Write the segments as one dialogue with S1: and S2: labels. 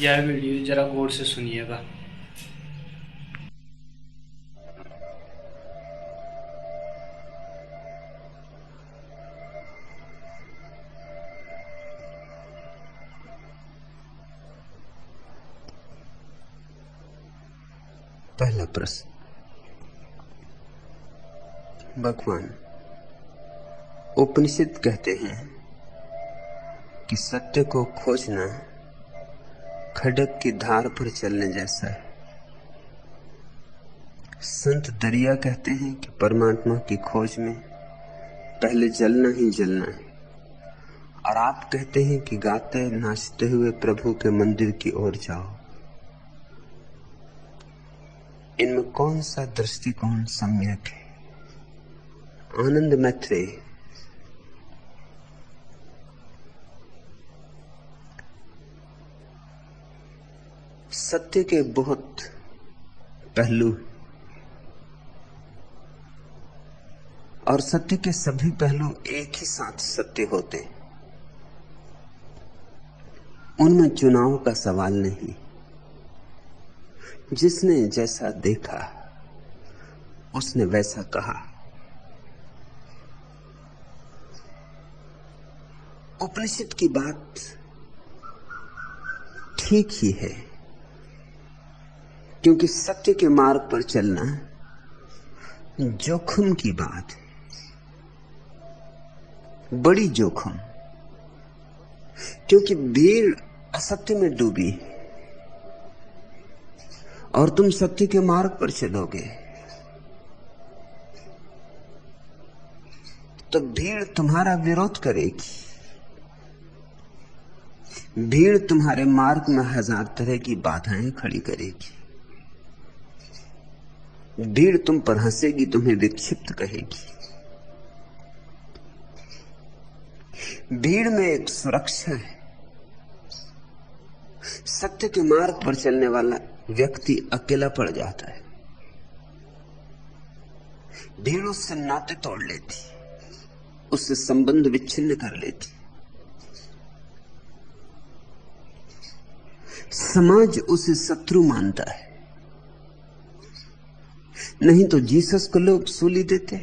S1: यह वीडियो जरा गौर से सुनिएगा।
S2: पहला प्रश्न। भगवान, उपनिषद कहते हैं कि सत्य को खोजना खड्ग की धार पर चलने जैसा है। संत दरिया कहते हैं कि परमात्मा की खोज में पहले जलना ही जलना है। और आप कहते हैं कि गाते नाचते हुए प्रभु के मंदिर की ओर जाओ। इनमें कौन सा दृष्टिकोण सम्यक है? आनंद मैत्रेय। सत्य के बहुत पहलू और सत्य के सभी पहलू एक ही साथ सत्य होते हैं। उनमें चुनाव का सवाल नहीं। जिसने जैसा देखा उसने वैसा कहा। उपनिषद की बात ठीक ही है, क्योंकि सत्य के मार्ग पर चलना जोखिम की बात है, बड़ी जोखिम। क्योंकि भीड़ असत्य में डूबी और तुम सत्य के मार्ग पर चलोगे तो भीड़ तुम्हारा विरोध करेगी। भीड़ तुम्हारे मार्ग में हजार तरह की बाधाएं खड़ी करेगी। भीड़ तुम पर हंसेगी, तुम्हें विक्षिप्त कहेगी। भीड़ में एक सुरक्षा है। सत्य के मार्ग पर चलने वाला व्यक्ति अकेला पड़ जाता है। भीड़ उससे नाते तोड़ लेती, उससे संबंध विच्छिन्न कर लेती। समाज उसे शत्रु मानता है। नहीं तो जीसस को लोग सूली देते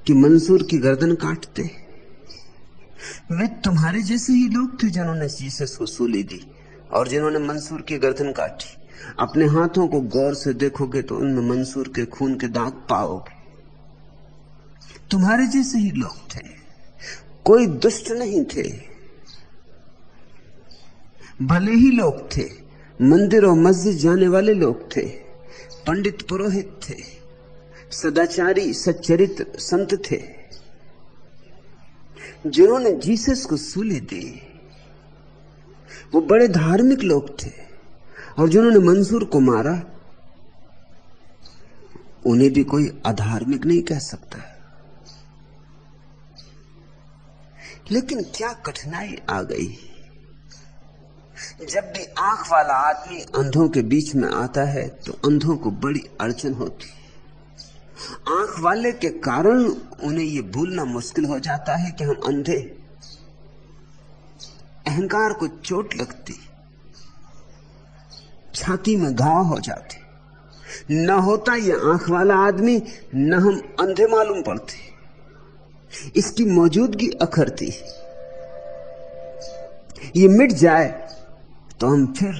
S2: कि मंसूर की गर्दन काटते। वे तुम्हारे जैसे ही लोग थे जिन्होंने जीसस को सूली दी और जिन्होंने मंसूर की गर्दन काटी। अपने हाथों को गौर से देखोगे तो उनमें मंसूर के खून के दाग पाओगे। तुम्हारे जैसे ही लोग थे, कोई दुष्ट नहीं थे। भले ही लोग थे, मंदिर और मस्जिद जाने वाले लोग थे, पंडित पुरोहित थे, सदाचारी सच्चरित्र संत थे। जिन्होंने जीसस को सूली दी वो बड़े धार्मिक लोग थे, और जिन्होंने मंसूर को मारा उन्हें भी कोई अधार्मिक नहीं कह सकता। लेकिन क्या कठिनाई आ गई। जब भी आंख वाला आदमी अंधों के बीच में आता है तो अंधों को बड़ी अड़चन होती। आंख वाले के कारण उन्हें यह भूलना मुश्किल हो जाता है कि हम अंधे। अहंकार को चोट लगती, छाती में घाव हो जाते। न होता ये आंख वाला आदमी, न हम अंधे मालूम पड़ते। इसकी मौजूदगी अखरती। ये मिट जाए तो हम फिर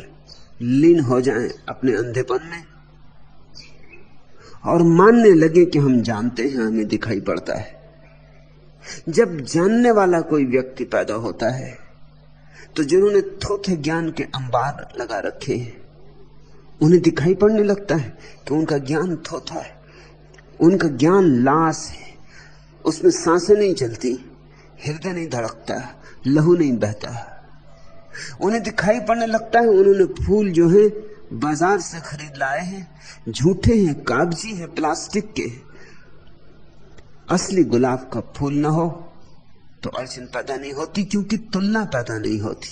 S2: लीन हो जाएं अपने अंधेपन में और मानने लगे कि हम जानते हैं, हमें दिखाई पड़ता है। जब जानने वाला कोई व्यक्ति पैदा होता है तो जिन्होंने थोथे ज्ञान के अंबार लगा रखे हैं उन्हें दिखाई पड़ने लगता है कि उनका ज्ञान थोथा है, उनका ज्ञान लाश है। उसमें सांसें नहीं चलती, हृदय नहीं धड़कता, लहू नहीं बहता। उन्हें दिखाई पड़ने लगता है उन्होंने फूल जो है बाजार से खरीद लाए हैं, झूठे हैं, कागजी हैं, प्लास्टिक के। असली गुलाब का फूल ना हो तो अड़चन पैदा नहीं होती, क्योंकि तुलना पैदा नहीं होती।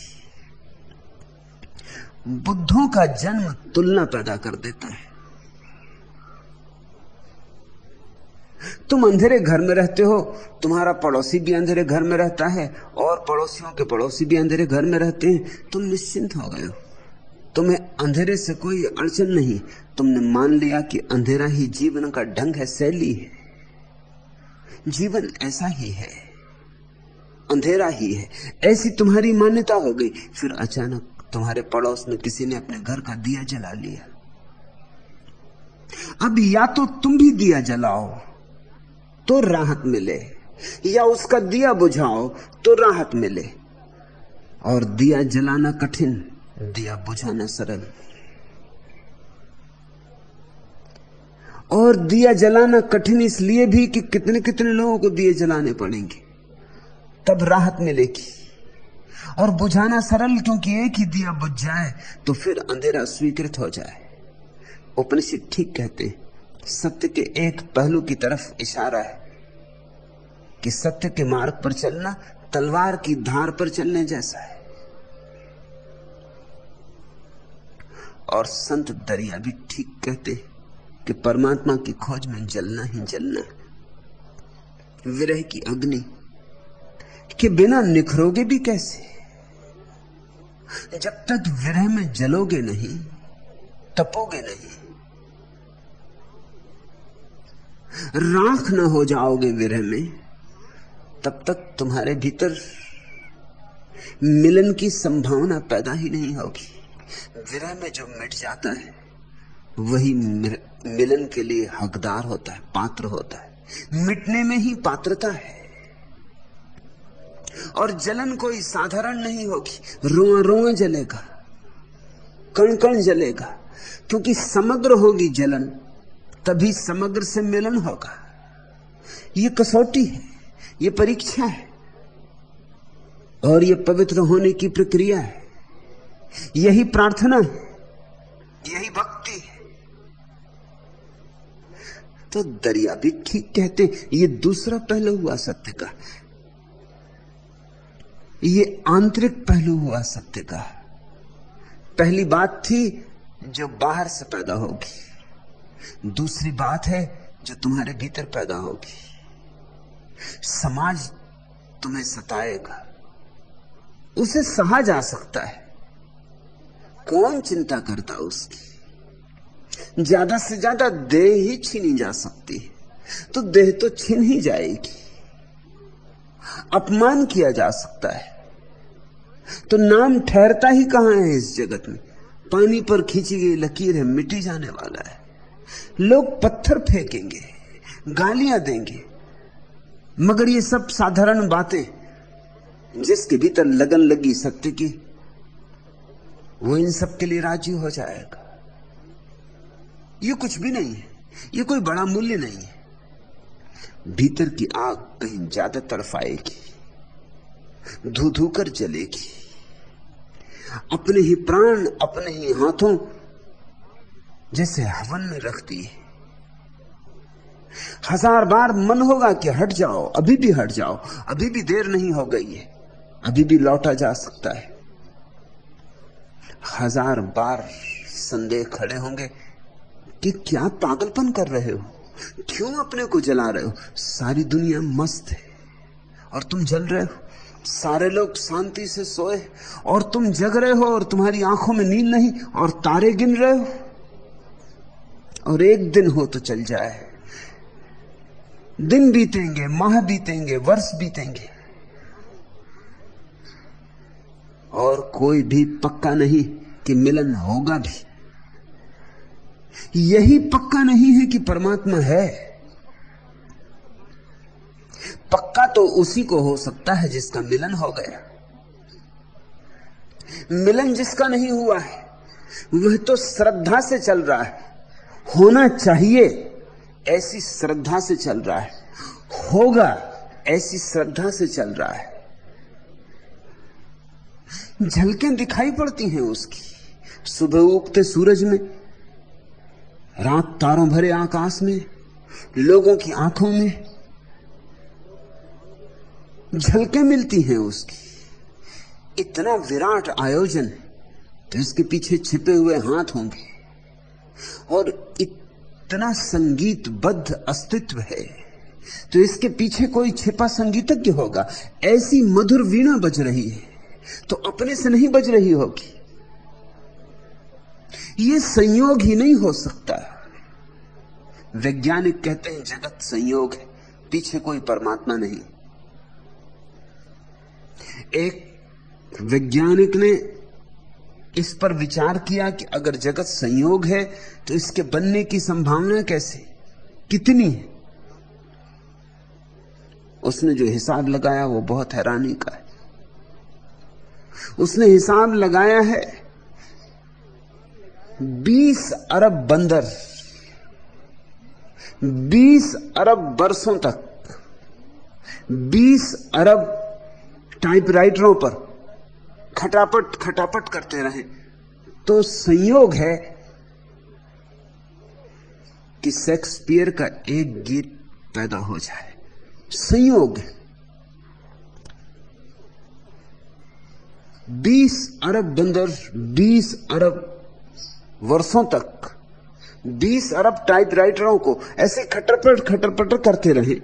S2: बुद्धों का जन्म तुलना पैदा कर देता है। तुम अंधेरे घर में रहते हो, तुम्हारा पड़ोसी भी अंधेरे घर में रहता है और पड़ोसियों के पड़ोसी भी अंधेरे घर में रहते हैं। तुम निश्चिंत हो गए हो, तुम्हें अंधेरे से कोई अड़चन नहीं। तुमने मान लिया कि अंधेरा ही जीवन का ढंग है, शैली है, जीवन ऐसा ही है, अंधेरा ही है, ऐसी तुम्हारी मान्यता हो गई। फिर अचानक तुम्हारे पड़ोस में किसी ने अपने घर का दिया जला लिया। अब या तो तुम भी दिया जलाओ तो राहत मिले, या उसका दिया बुझाओ तो राहत मिले। और दिया जलाना कठिन, दिया बुझाना सरल। और दिया जलाना कठिन इसलिए भी कि कितने कितने लोगों को दिए जलाने पड़ेंगे, तब राहत मिलेगी। और बुझाना सरल, क्योंकि एक ही दिया बुझ जाए तो फिर अंधेरा स्वीकृत हो जाए। उपनिषद ठीक कहते हैं, सत्य के एक पहलू की तरफ इशारा है कि सत्य के मार्ग पर चलना तलवार की धार पर चलने जैसा है। और संत दरिया भी ठीक कहते हैं कि परमात्मा की खोज में जलना ही जलना है। विरह की अग्नि के बिना निखरोगे भी कैसे? जब तक विरह में जलोगे नहीं, तपोगे नहीं, राख न हो जाओगे विरह में, तब तक तुम्हारे भीतर मिलन की संभावना पैदा ही नहीं होगी। विरह में जो मिट जाता है वही मिलन के लिए हकदार होता है, पात्र होता है। मिटने में ही पात्रता है। और जलन कोई साधारण नहीं होगी, रोआ रोआ जलेगा, कण कण जलेगा, क्योंकि समग्र होगी जलन, तभी समग्र से मिलन होगा। ये कसौटी है, ये परीक्षा है, और ये पवित्र होने की प्रक्रिया है। यही प्रार्थना है, यही भक्ति है। तो दरिया भी ठीक कहते, ये दूसरा पहलू हुआ सत्य का, ये आंतरिक पहलू हुआ सत्य का। पहली बात थी जो बाहर से पैदा होगी, दूसरी बात है जो तुम्हारे भीतर पैदा होगी। समाज तुम्हें सताएगा, उसे सहा जा सकता है, कौन चिंता करता उसकी। ज्यादा से ज्यादा देह ही छीनी जा सकती है, तो देह तो छीन ही जाएगी। अपमान किया जा सकता है, तो नाम ठहरता ही कहां है इस जगत में। पानी पर खींची गई लकीर है, मिटी जाने वाला है। लोग पत्थर फेंकेंगे, गालियां देंगे, मगर ये सब साधारण बातें। जिसके भीतर लगन लगी सत्य की, वो इन सब के लिए राजी हो जाएगा। ये कुछ भी नहीं है, ये कोई बड़ा मूल्य नहीं है। भीतर की आग कहीं ज्यादा तड़फाएगी, धू धू कर जलेगी। अपने ही प्राण अपने ही हाथों जैसे हवन में रखती है। हजार बार मन होगा कि हट जाओ, अभी भी हट जाओ, अभी भी देर नहीं हो गई है, अभी भी लौटा जा सकता है। हजार बार संदेह खड़े होंगे कि क्या पागलपन कर रहे हो, क्यों अपने को जला रहे हो। सारी दुनिया मस्त है और तुम जल रहे हो। सारे लोग शांति से सोए और तुम जग रहे हो, और तुम्हारी आंखों में नींद नहीं, और तारे गिन रहे हो। और एक दिन हो तो चल जाए, दिन बीतेंगे, माह बीतेंगे, वर्ष बीतेंगे, और कोई भी पक्का नहीं कि मिलन होगा भी। यही पक्का नहीं है कि परमात्मा है। पक्का तो उसी को हो सकता है जिसका मिलन हो गया। मिलन जिसका नहीं हुआ है वह तो श्रद्धा से चल रहा है, होना चाहिए ऐसी श्रद्धा से चल रहा है, होगा ऐसी श्रद्धा से चल रहा है। झलकें दिखाई पड़ती हैं उसकी, सुबह उगते सूरज में, रात तारों भरे आकाश में, लोगों की आंखों में झलकें मिलती हैं उसकी। इतना विराट आयोजन तो इसके पीछे छिपे हुए हाथ होंगे, और इतना संगीतबद्ध अस्तित्व है तो इसके पीछे कोई छिपा संगीतज्ञ होगा। ऐसी मधुर वीणा बज रही है तो अपने से नहीं बज रही होगी। यह संयोग ही नहीं हो सकता। वैज्ञानिक कहते हैं जगत संयोग है, पीछे कोई परमात्मा नहीं। एक वैज्ञानिक ने इस पर विचार किया कि अगर जगत संयोग है तो इसके बनने की संभावना कैसे, कितनी है। उसने जो हिसाब लगाया वो बहुत हैरानी का है। उसने हिसाब लगाया है 20 अरब बंदर 20 अरब वर्षों तक 20 अरब टाइपराइटरों पर खटापट खटापट करते रहे तो संयोग है कि शेक्सपियर का एक गीत पैदा हो जाए। संयोग है। 20 अरब बंदर 20 अरब वर्षों तक 20 अरब टाइपराइटरों को ऐसे खटरपट खटरपट करते रहे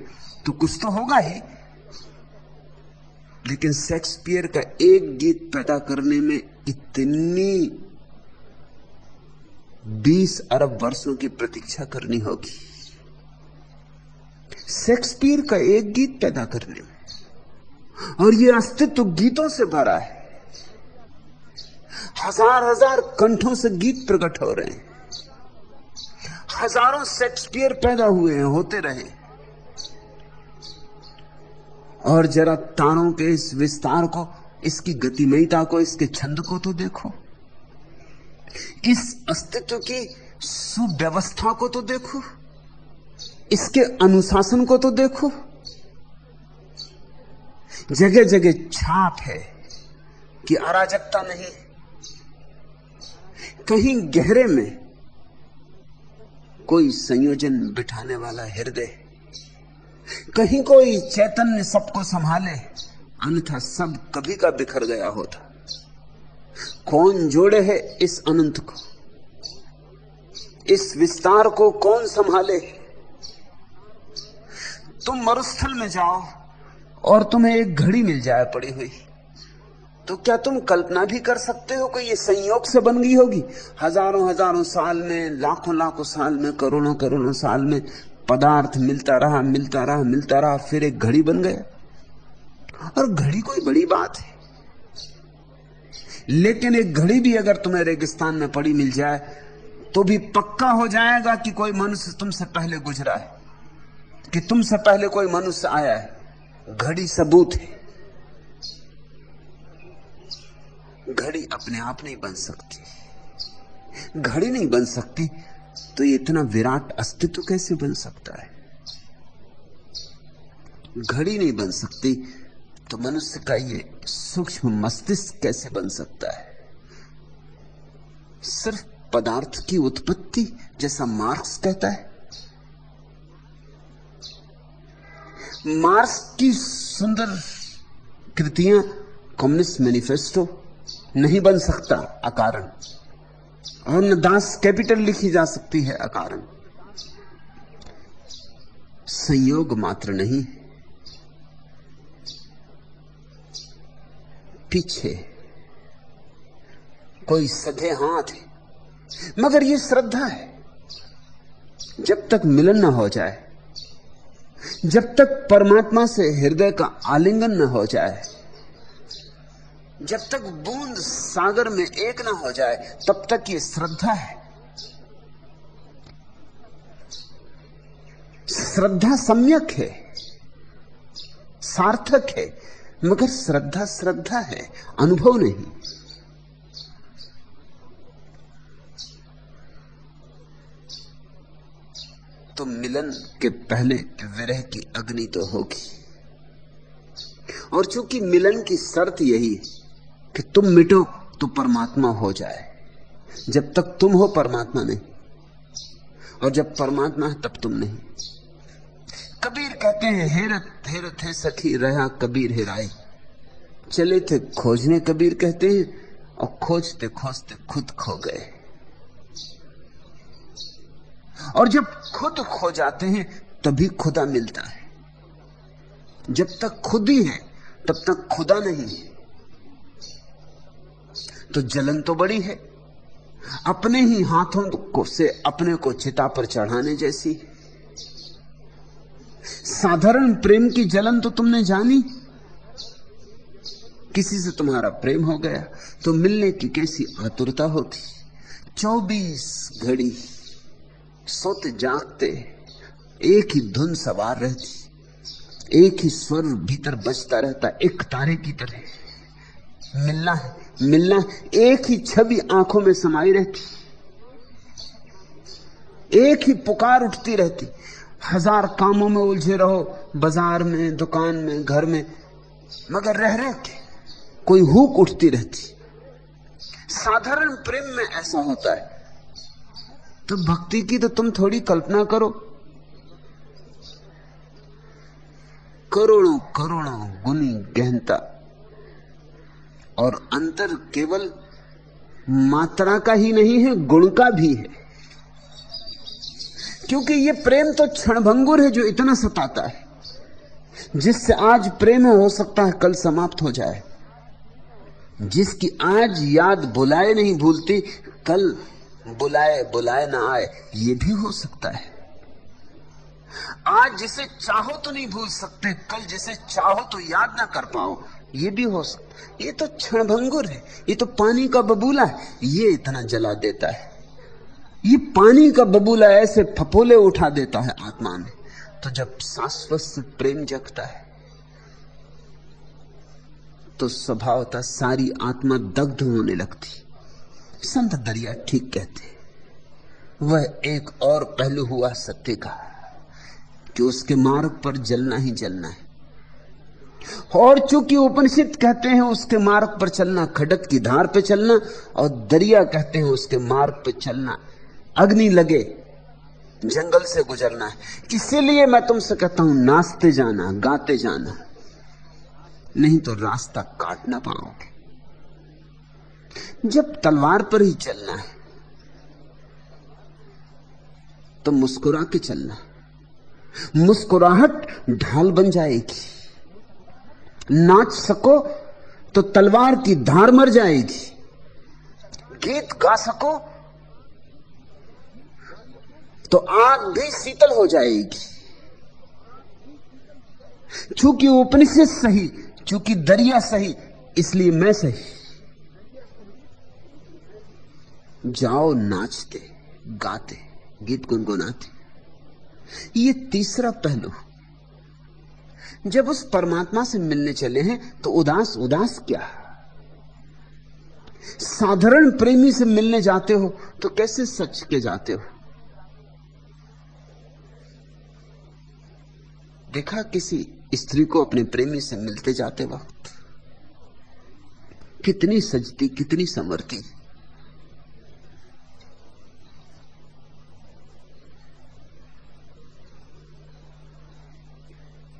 S2: तो कुछ तो होगा ही। लेकिन शेक्सपियर का एक गीत पैदा करने में इतनी 20 अरब वर्षों की प्रतीक्षा करनी होगी। शेक्सपियर का एक गीत पैदा करने में, और यह अस्तित्व गीतों से भरा है। हजार हजार कंठों से गीत प्रकट हो रहे हैं। हजारों शेक्सपियर पैदा हुए हैं, होते रहे। और जरा तारों के इस विस्तार को, इसकी गतिमयता को, इसके छंद को तो देखो। इस अस्तित्व की सुव्यवस्था को तो देखो। इसके अनुशासन को तो देखो। जगह जगह छाप है कि अराजकता नहीं। कहीं गहरे में कोई संयोजन बिठाने वाला हृदय, कहीं कोई चैतन्य सबको संभाले, अन्यथा सब कभी का बिखर गया होता। कौन जोड़े है इस अनंत को, इस विस्तार को कौन संभाले। तुम मरुस्थल में जाओ और तुम्हें एक घड़ी मिल जाए पड़ी हुई, तो क्या तुम कल्पना भी कर सकते हो कि ये संयोग से बन गई होगी? हजारों हजारों साल में, लाखों लाखों साल में, करोड़ों करोड़ों साल में पदार्थ मिलता रहा मिलता रहा मिलता रहा, फिर एक घड़ी बन गया। और घड़ी कोई बड़ी बात है। लेकिन एक घड़ी भी अगर तुम्हें रेगिस्तान में पड़ी मिल जाए तो भी पक्का हो जाएगा कि कोई मनुष्य तुमसे पहले गुजरा है, कि तुमसे पहले कोई मनुष्य आया है। घड़ी सबूत है। घड़ी अपने आप नहीं बन सकती। घड़ी नहीं बन सकती तो ये इतना विराट अस्तित्व कैसे बन सकता है? घड़ी नहीं बन सकती तो मनुष्य का ये सूक्ष्म मस्तिष्क कैसे बन सकता है? सिर्फ पदार्थ की उत्पत्ति, जैसा मार्क्स कहता है। मार्क्स की सुंदर कृतियां, कम्युनिस्ट मैनिफेस्टो नहीं बन सकता अकारण, और न दास कैपिटल लिखी जा सकती है अकारण। संयोग मात्र नहीं, पीछे कोई सधे हाथ है। मगर यह श्रद्धा है। जब तक मिलन न हो जाए, जब तक परमात्मा से हृदय का आलिंगन न हो जाए, जब तक बूंद सागर में एक न हो जाए, तब तक ये श्रद्धा है। श्रद्धा सम्यक है, सार्थक है, मगर श्रद्धा श्रद्धा है, अनुभव नहीं। तो मिलन के पहले विरह की अग्नि तो होगी। और चूंकि मिलन की शर्त यही है कि तुम मिटो तो परमात्मा हो जाए। जब तक तुम हो परमात्मा नहीं, और जब परमात्मा है तब तुम नहीं। कबीर कहते हैं, हेरत हेरत है सखी रहा कबीर हेराए। चले थे खोजने, कबीर कहते हैं, और खोजते खोजते खुद खो गए। और जब खुद खो जाते हैं तभी खुदा मिलता है। जब तक खुद ही है तब तक खुदा नहीं है। तो जलन तो बड़ी है, अपने ही हाथों को से अपने को चिता पर चढ़ाने जैसी। साधारण प्रेम की जलन तो तुमने जानी। किसी से तुम्हारा प्रेम हो गया तो मिलने की कैसी आतुरता होती। 24 घड़ी सोते जागते एक ही धुन सवार रहती, एक ही स्वर भीतर बजता रहता, एक तारे की तरह। मिलना है, मिलना है, एक ही छवि आंखों में समाई रहती, एक ही पुकार उठती रहती। 1000 कामों में उलझे रहो, बाजार में, दुकान में, घर में, मगर रह रह के कोई हुक उठती रहती। साधारण प्रेम में ऐसा होता है। तो भक्ति की तो तुम थोड़ी कल्पना करो। करोड़ों करोड़ों गुनी गहनता, और अंतर केवल मात्रा का ही नहीं है, गुण का भी है। क्योंकि ये प्रेम तो क्षणभंगुर है जो इतना सताता है, जिससे आज प्रेम हो सकता है कल समाप्त हो जाए, जिसकी आज याद बुलाए नहीं भूलती, कल बुलाए बुलाए ना आए, ये भी हो सकता है। आज जिसे चाहो तो नहीं भूल सकते, कल जिसे चाहो तो याद ना कर पाओ, ये भी हो सकता। ये तो क्षणभंगुर है, ये तो पानी का बबूला है, ये इतना जला देता है। ये पानी का बबूला ऐसे फपोले उठा देता है आत्मा में। तो जब शाश्वत से प्रेम जगता है तो स्वभावतः सारी आत्मा दग्ध होने लगती। संत दरिया ठीक कहते, वह एक और पहलू हुआ सत्य का कि उसके मार्ग पर जलना ही जलना है। और चूंकि उपनिषद कहते हैं उसके मार्ग पर चलना खड्ग की धार पे चलना, और दरिया कहते हैं उसके मार्ग पे चलना अग्नि लगे जंगल से गुजरना है। इसीलिए मैं तुमसे कहता हूं नाचते जाना, गाते जाना, नहीं तो रास्ता काट ना पाओगे। जब तलवार पर ही चलना है तो मुस्कुरा के चलना। मुस्कुराहट ढाल बन जाएगी। नाच सको तो तलवार की धार मर जाएगी। गीत गा सको तो आग भी शीतल हो जाएगी। चूंकि उपनिषद सही, चूंकि दरिया सही, इसलिए मैं सही। जाओ नाचते गाते गीत गुनगुनाते। ये तीसरा पहलू। जब उस परमात्मा से मिलने चले हैं तो उदास उदास क्या। साधारण प्रेमी से मिलने जाते हो तो कैसे सच के जाते हो। देखा किसी स्त्री को अपने प्रेमी से मिलते जाते वक्त कितनी सजती, कितनी संवरती।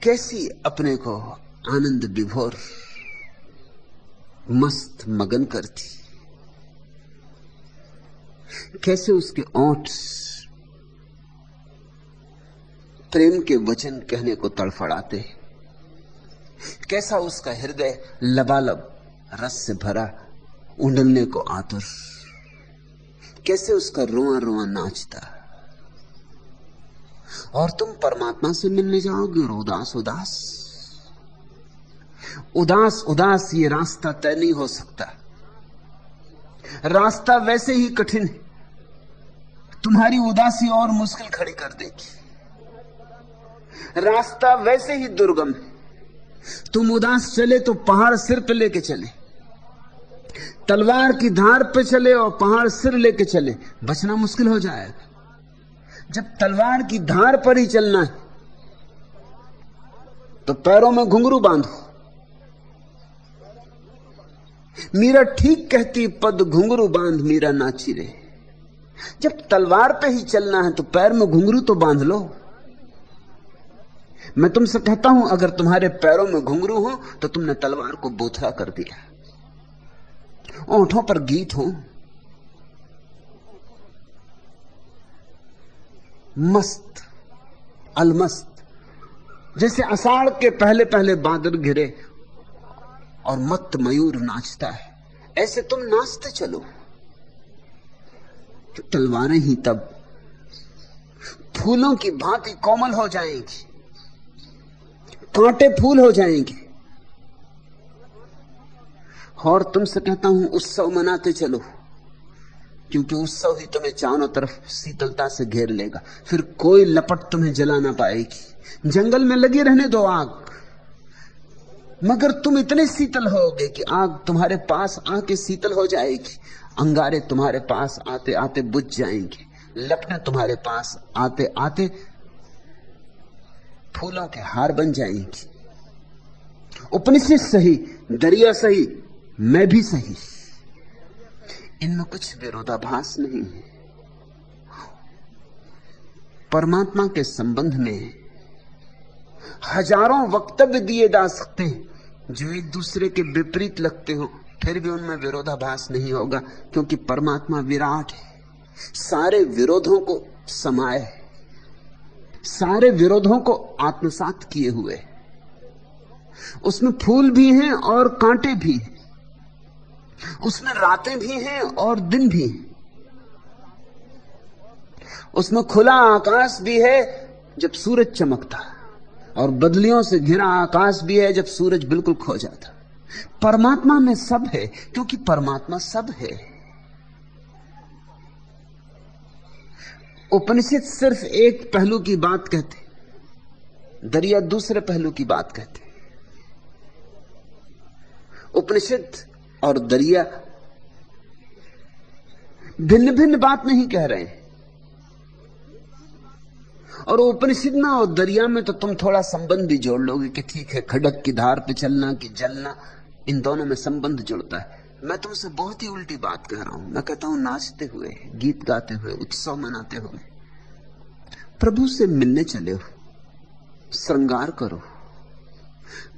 S2: कैसी अपने को आनंद विभोर मस्त मगन करती। कैसे उसके ओंठ प्रेम के वचन कहने को तड़फड़ाते। कैसा उसका हृदय लबालब रस से भरा, उंडलने को आतुर। कैसे उसका रोआ रोआ नाचता। और तुम परमात्मा से मिलने जाओगे और उदास उदास उदास उदास। ये रास्ता तय नहीं हो सकता। रास्ता वैसे ही कठिन है, तुम्हारी उदासी और मुश्किल खड़ी कर देगी। रास्ता वैसे ही दुर्गम है। तुम उदास चले तो पहाड़ सिर पे लेके चले, तलवार की धार पे चले और पहाड़ सिर लेके चले, बचना मुश्किल हो जाएगा। जब तलवार की धार पर ही चलना है तो पैरों में घुंघरू बांधो। मीरा ठीक कहती, पद घुंघरू बांध मीरा नाची रे। जब तलवार पे ही चलना है तो पैर में घुंघरू तो बांध लो। मैं तुमसे कहता हूं अगर तुम्हारे पैरों में घुंघरू हो तो तुमने तलवार को बोथरा कर दिया। ओंठों पर गीत हो, मस्त अलमस्त, जैसे आषाढ़ के पहले पहले बादल घिरे और मत्त मयूर नाचता है, ऐसे तुम नाचते चलो। तलवारें ही तब फूलों की भांति कोमल हो जाएंगी, कांटे फूल हो जाएंगे। और तुमसे कहता हूं उत्सव मनाते चलो, क्योंकि उत्सव ही तुम्हें चारों तरफ शीतलता से घेर लेगा। फिर कोई लपट तुम्हें जला ना पाएगी। जंगल में लगी रहने दो आग, मगर तुम इतने शीतल होगे कि आग तुम्हारे पास आके शीतल हो जाएगी। अंगारे तुम्हारे पास आते आते बुझ जाएंगे, लपटें तुम्हारे पास आते आते फूलों के हार बन जाएंगी। उपनिषद सही, दरिया सही, मैं भी सही, इनमें कुछ विरोधाभास नहीं है। परमात्मा के संबंध में हजारों वक्तव्य दिए जा सकते हैं जो एक दूसरे के विपरीत लगते हो, फिर भी उनमें विरोधाभास नहीं होगा, क्योंकि परमात्मा विराट है, सारे विरोधों को समाये है, सारे विरोधों को आत्मसात किए हुए। उसमें फूल भी हैं और कांटे भी हैं, उसमें रातें भी हैं और दिन भी हैं, उसमें खुला आकाश भी है जब सूरज चमकता, और बदलियों से घिरा आकाश भी है जब सूरज बिल्कुल खो जाता। परमात्मा में सब है, क्योंकि परमात्मा सब है। उपनिषद सिर्फ एक पहलू की बात कहते, दरिया दूसरे पहलू की बात कहते। उपनिषद और दरिया भिन्न भिन्न बात नहीं कह रहे हैं। और उपनिषद में और दरिया में तो तुम थोड़ा संबंध भी जोड़ लोगे कि ठीक है, खडक की धार पे चलना कि जलना, इन दोनों में संबंध जुड़ता है। मैं तुमसे बहुत ही उल्टी बात कह रहा हूं। मैं कहता हूं नाचते हुए, गीत गाते हुए, उत्सव मनाते हुए प्रभु से मिलने चले हो, श्रृंगार करो,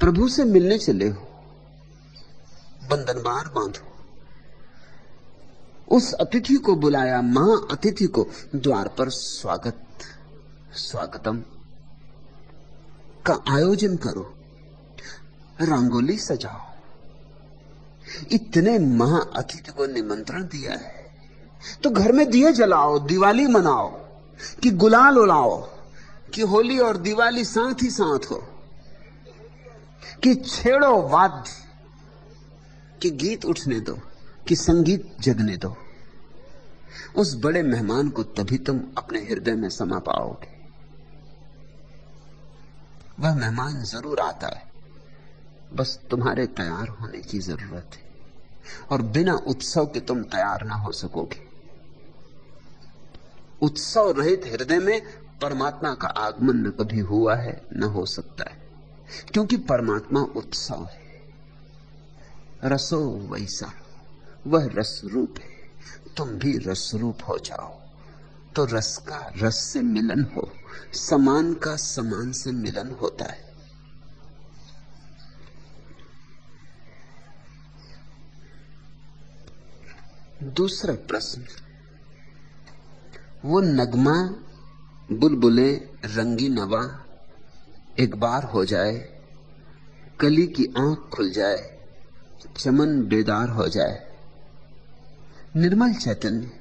S2: प्रभु से मिलने चले हो, बंधनवार बांधो। उस अतिथि को बुलाया, महा अतिथि को, द्वार पर स्वागत स्वागतम का आयोजन करो, रंगोली सजाओ। इतने महा अतिथि को निमंत्रण दिया है तो घर में दिए जलाओ, दिवाली मनाओ, कि गुलाल उड़ाओ, कि होली और दिवाली साथ ही साथ हो, कि छेड़ो वाद्य, कि गीत उठने दो, कि संगीत जगने दो। उस बड़े मेहमान को तभी तुम अपने हृदय में समा पाओगे। वह मेहमान जरूर आता है, बस तुम्हारे तैयार होने की जरूरत है, और बिना उत्सव के तुम तैयार ना हो सकोगे। उत्सव रहित हृदय में परमात्मा का आगमन न कभी हुआ है, न हो सकता है, क्योंकि परमात्मा उत्सव है। रसो वैसा, वह रस रूप है, तुम भी रस रूप हो जाओ तो रस का रस से मिलन हो, समान का समान से मिलन होता है। दूसरा प्रश्न, वो नगमा बुलबुले रंगी नवा एक बार हो जाए, कली की आंख खुल जाए, चमन बेदार हो जाए। निर्मल चैतन्य,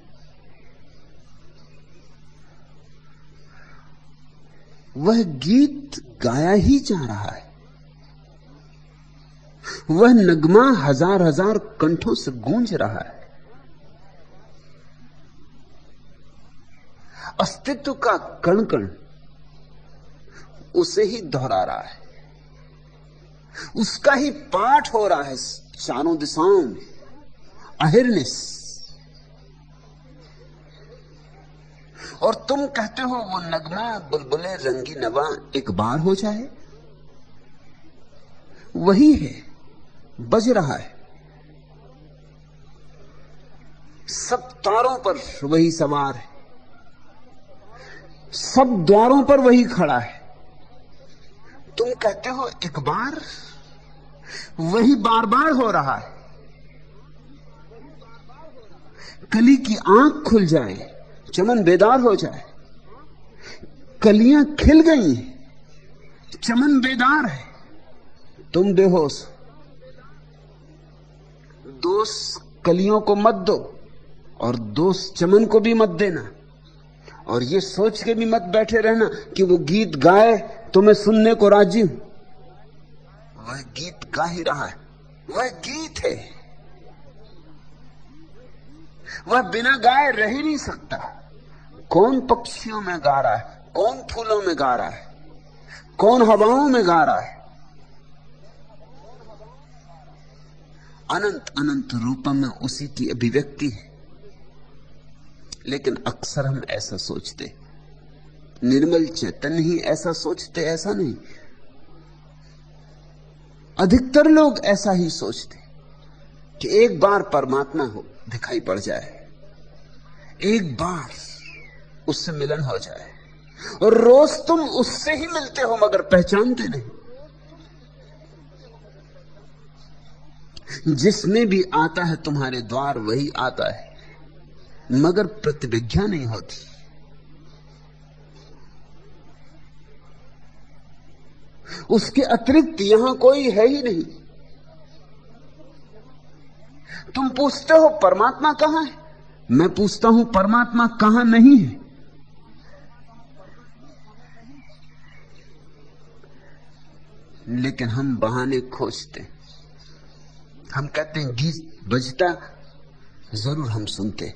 S2: वह गीत गाया ही जा रहा है, वह नगमा हजार हजार कंठों से गूंज रहा है। अस्तित्व का कण कण उसे ही दोहरा रहा है, उसका ही पाठ हो रहा है चारों दिशाओं में, अहिर्निश। और तुम कहते हो वो नगमा बुलबुले रंगी नवा एक बार हो जाए, वही है, बज रहा है। सब तारों पर वही सवार है, सब द्वारों पर वही खड़ा है। तुम कहते हो एक बार, वही बार बार हो रहा है। कली की आंख खुल जाए, चमन बेदार हो जाए, कलियां खिल गई, चमन बेदार है, तुम बेहोश। दोष कलियों को मत दो और दोष चमन को भी मत देना, और ये सोच के भी मत बैठे रहना कि वो गीत गाए तो मैं सुनने को राजी हूं। वह गीत गा ही रहा है, वह गीत है, वह बिना गाए रह ही नहीं सकता। कौन पक्षियों में गा रहा है, कौन फूलों में गा रहा है, कौन हवाओं में गा रहा है? अनंत अनंत रूपों में उसी की अभिव्यक्ति है। लेकिन अक्सर हम ऐसा सोचते, निर्मल चैतन्य ही ऐसा सोचते, ऐसा नहीं। अधिकतर लोग ऐसा ही सोचते कि एक बार परमात्मा हो दिखाई पड़ जाए, एक बार उससे मिलन हो जाए, और रोज तुम उससे ही मिलते हो मगर पहचानते नहीं। जिसमें भी आता है तुम्हारे द्वार वही आता है, मगर प्रतिविज्ञा नहीं होती। उसके अतिरिक्त यहां कोई है ही नहीं। तुम पूछते हो परमात्मा कहां है, मैं पूछता हूं परमात्मा कहां नहीं है। लेकिन हम बहाने खोजते, हम कहते हैं गीत बजता, जरूर हम सुनते।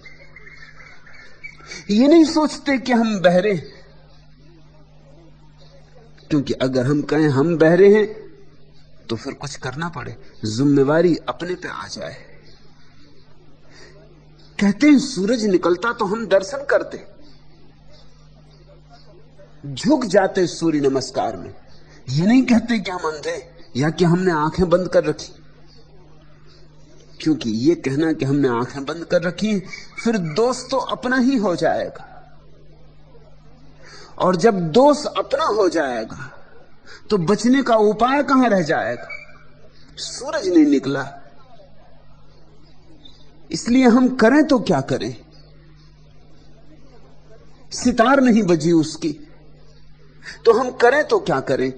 S2: ये नहीं सोचते कि हम बहरे, क्योंकि अगर हम कहें हम बहरे हैं तो फिर कुछ करना पड़े, जिम्मेवारी अपने पे आ जाए। कहते हैं सूरज निकलता तो हम दर्शन करते, झुक जाते सूर्य नमस्कार में। ये नहीं कहते कि हम अंधे या कि हमने आंखें बंद कर रखी, क्योंकि ये कहना कि हमने आंखें बंद कर रखी फिर दोष तो अपना ही हो जाएगा, और जब दोष अपना हो जाएगा तो बचने का उपाय कहां रह जाएगा? सूरज नहीं निकला, इसलिए हम करें तो क्या करें? सितार नहीं बजी उसकी तो हम करें तो क्या करें?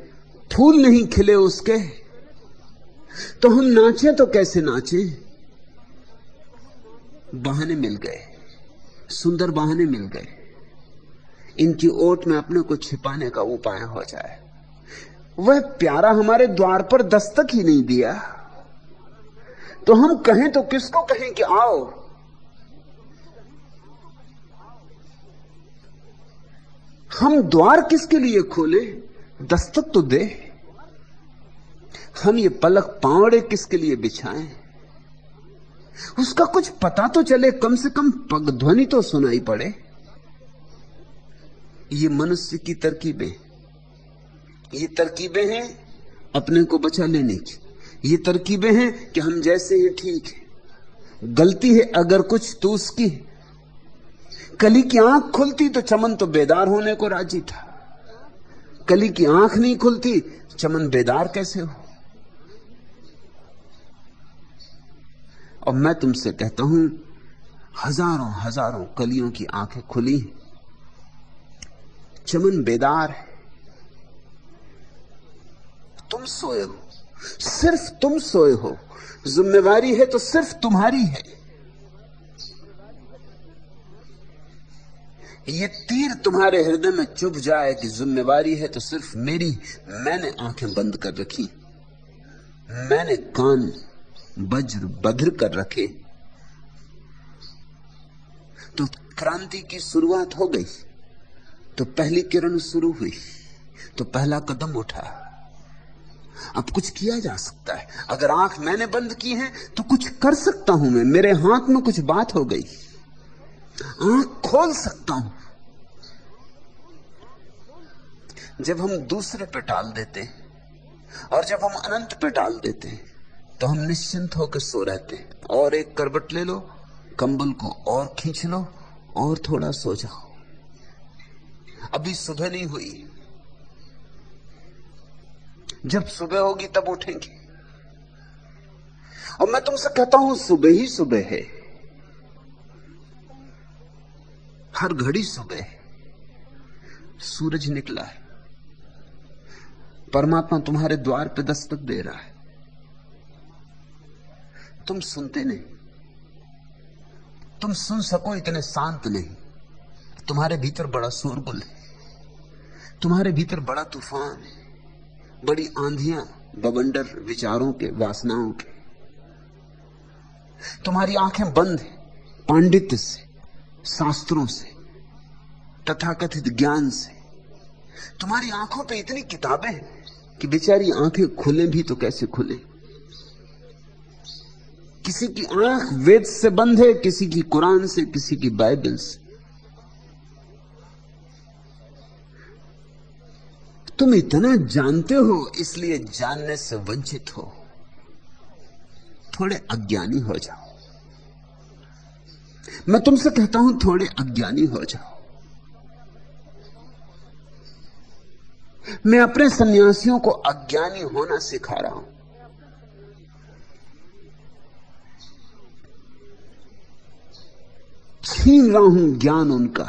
S2: फूल नहीं खिले उसके तो हम नाचे तो कैसे नाचे? बहाने मिल गए, सुंदर बहाने मिल गए। इनकी ओट में अपने को छिपाने का उपाय हो जाए। वह प्यारा हमारे द्वार पर दस्तक ही नहीं दिया तो हम कहें तो किसको कहें कि आओ? हम द्वार किसके लिए खोले? दस्तक तो दे। हम ये पलक पावड़े किसके लिए बिछाएं? उसका कुछ पता तो चले, कम से कम पग ध्वनि तो सुनाई पड़े। ये मनुष्य की तरकीबें, ये तरकीबें हैं अपने को बचा लेने की। ये तरकीबें हैं कि हम जैसे ही ठीक है, गलती है अगर कुछ तो उसकी। कली की आंख खुलती तो चमन तो बेदार होने को राजी था, कली की आंख नहीं खुलती, चमन बेदार कैसे हो? और मैं तुमसे कहता हूं, हजारों हजारों कलियों की आंखें खुली, चमन बेदार है। तुम सोए हो, सिर्फ तुम सोए हो। जिम्मेवारी है तो सिर्फ तुम्हारी है। ये तीर तुम्हारे हृदय में चुभ जाए कि जिम्मेवारी है तो सिर्फ मेरी। मैंने आंखें बंद कर रखी, मैंने कान वज्र बधिर कर रखे, तो क्रांति की शुरुआत हो गई, तो पहली किरण शुरू हुई, तो पहला कदम उठा। अब कुछ किया जा सकता है। अगर आंख मैंने बंद की है तो कुछ कर सकता हूं मैं, मेरे हाथ में कुछ बात हो गई, आंख खोल सकता हूं। जब हम दूसरे पे टाल देते हैं और जब हम अनंत पे टाल देते हैं तो हम निश्चिंत होकर सो रहते हैं। और एक करवट ले लो, कंबल को और खींच लो और थोड़ा सो जाओ। अभी सुबह नहीं हुई, जब सुबह होगी तब उठेंगे। और मैं तुमसे कहता हूं सुबह ही सुबह है, हर घड़ी सुबह है। सूरज निकला है, परमात्मा तुम्हारे द्वार पे दस्तक दे रहा है, तुम सुनते नहीं। तुम सुन सको इतने शांत नहीं। तुम्हारे भीतर बड़ा शोरगुल है, तुम्हारे भीतर बड़ा तूफान है, बड़ी आंधियां, बवंडर विचारों के, वासनाओं के। तुम्हारी आंखें बंद है पांडित्य से, शास्त्रों से, तथाकथित ज्ञान से। तुम्हारी आंखों पे इतनी किताबें हैं कि बेचारी आंखें खुले भी तो कैसे खुले। किसी की आंख वेद से बंद है, किसी की कुरान से, किसी की बाइबल से। तुम इतना जानते हो इसलिए जानने से वंचित हो। थोड़े अज्ञानी हो जाओ। मैं तुमसे कहता हूं थोड़े अज्ञानी हो जाओ। मैं अपने सन्यासियों को अज्ञानी होना सिखा रहा हूं। छीन रहा हूं ज्ञान उनका,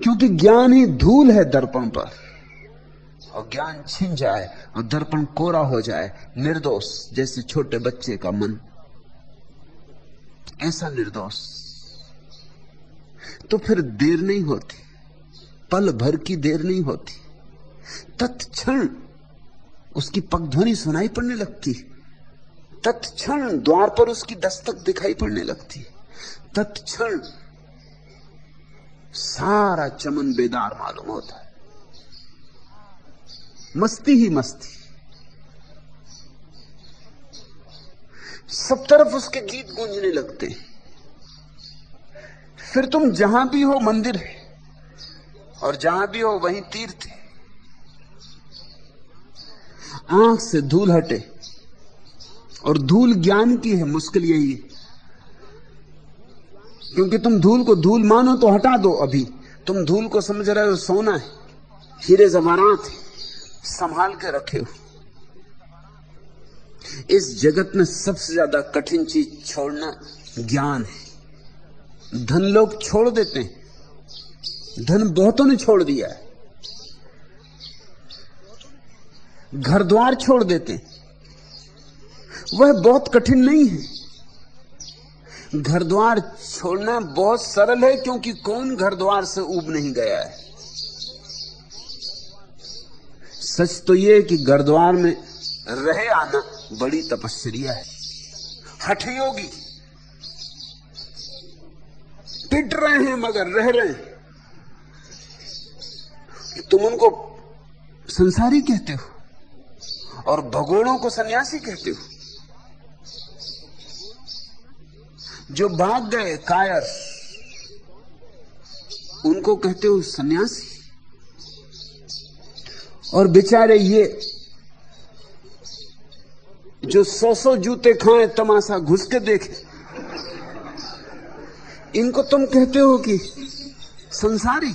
S2: क्योंकि ज्ञान ही धूल है दर्पण पर। और ज्ञान छिन जाए और दर्पण कोरा हो जाए, निर्दोष जैसे छोटे बच्चे का मन, ऐसा निर्दोष, तो फिर देर नहीं होती, पल भर की देर नहीं होती। तत्क्षण उसकी पगध्वनि सुनाई पड़ने लगती, तत्क्षण द्वार पर उसकी दस्तक दिखाई पड़ने लगती, तत्क्षण सारा चमन बेदार मालूम होता है। मस्ती ही मस्ती, सब तरफ उसके गीत गूंजने लगते हैं। फिर तुम जहां भी हो मंदिर है, और जहां भी हो वहीं तीर्थ है। आंख से धूल हटे, और धूल ज्ञान की है। मुश्किल यही है, क्योंकि तुम धूल को धूल मानो तो हटा दो। अभी तुम धूल को समझ रहे हो सोना है, हीरे जवाहरात है, संभाल के रखे हो। इस जगत में सबसे ज्यादा कठिन चीज छोड़ना ज्ञान है। धन लोग छोड़ देते हैं, धन बहुतों ने छोड़ दिया है। घर द्वार छोड़ देते हैं, वह बहुत कठिन नहीं है। घर द्वार छोड़ना बहुत सरल है, क्योंकि कौन घर द्वार से ऊब नहीं गया है। सच तो यह कि घर द्वार में रहे आना बड़ी तपस्या है। हठ योगी पिट रहे हैं मगर रह रहे हैं। तुम उनको संसारी कहते हो और भगोड़ों को सन्यासी कहते हो। जो भाग गए कायर, उनको कहते हो सन्यासी। और बेचारे ये जो 100 जूते खाएं, तमाशा घुस के देखे, इनको तुम कहते हो कि संसारी।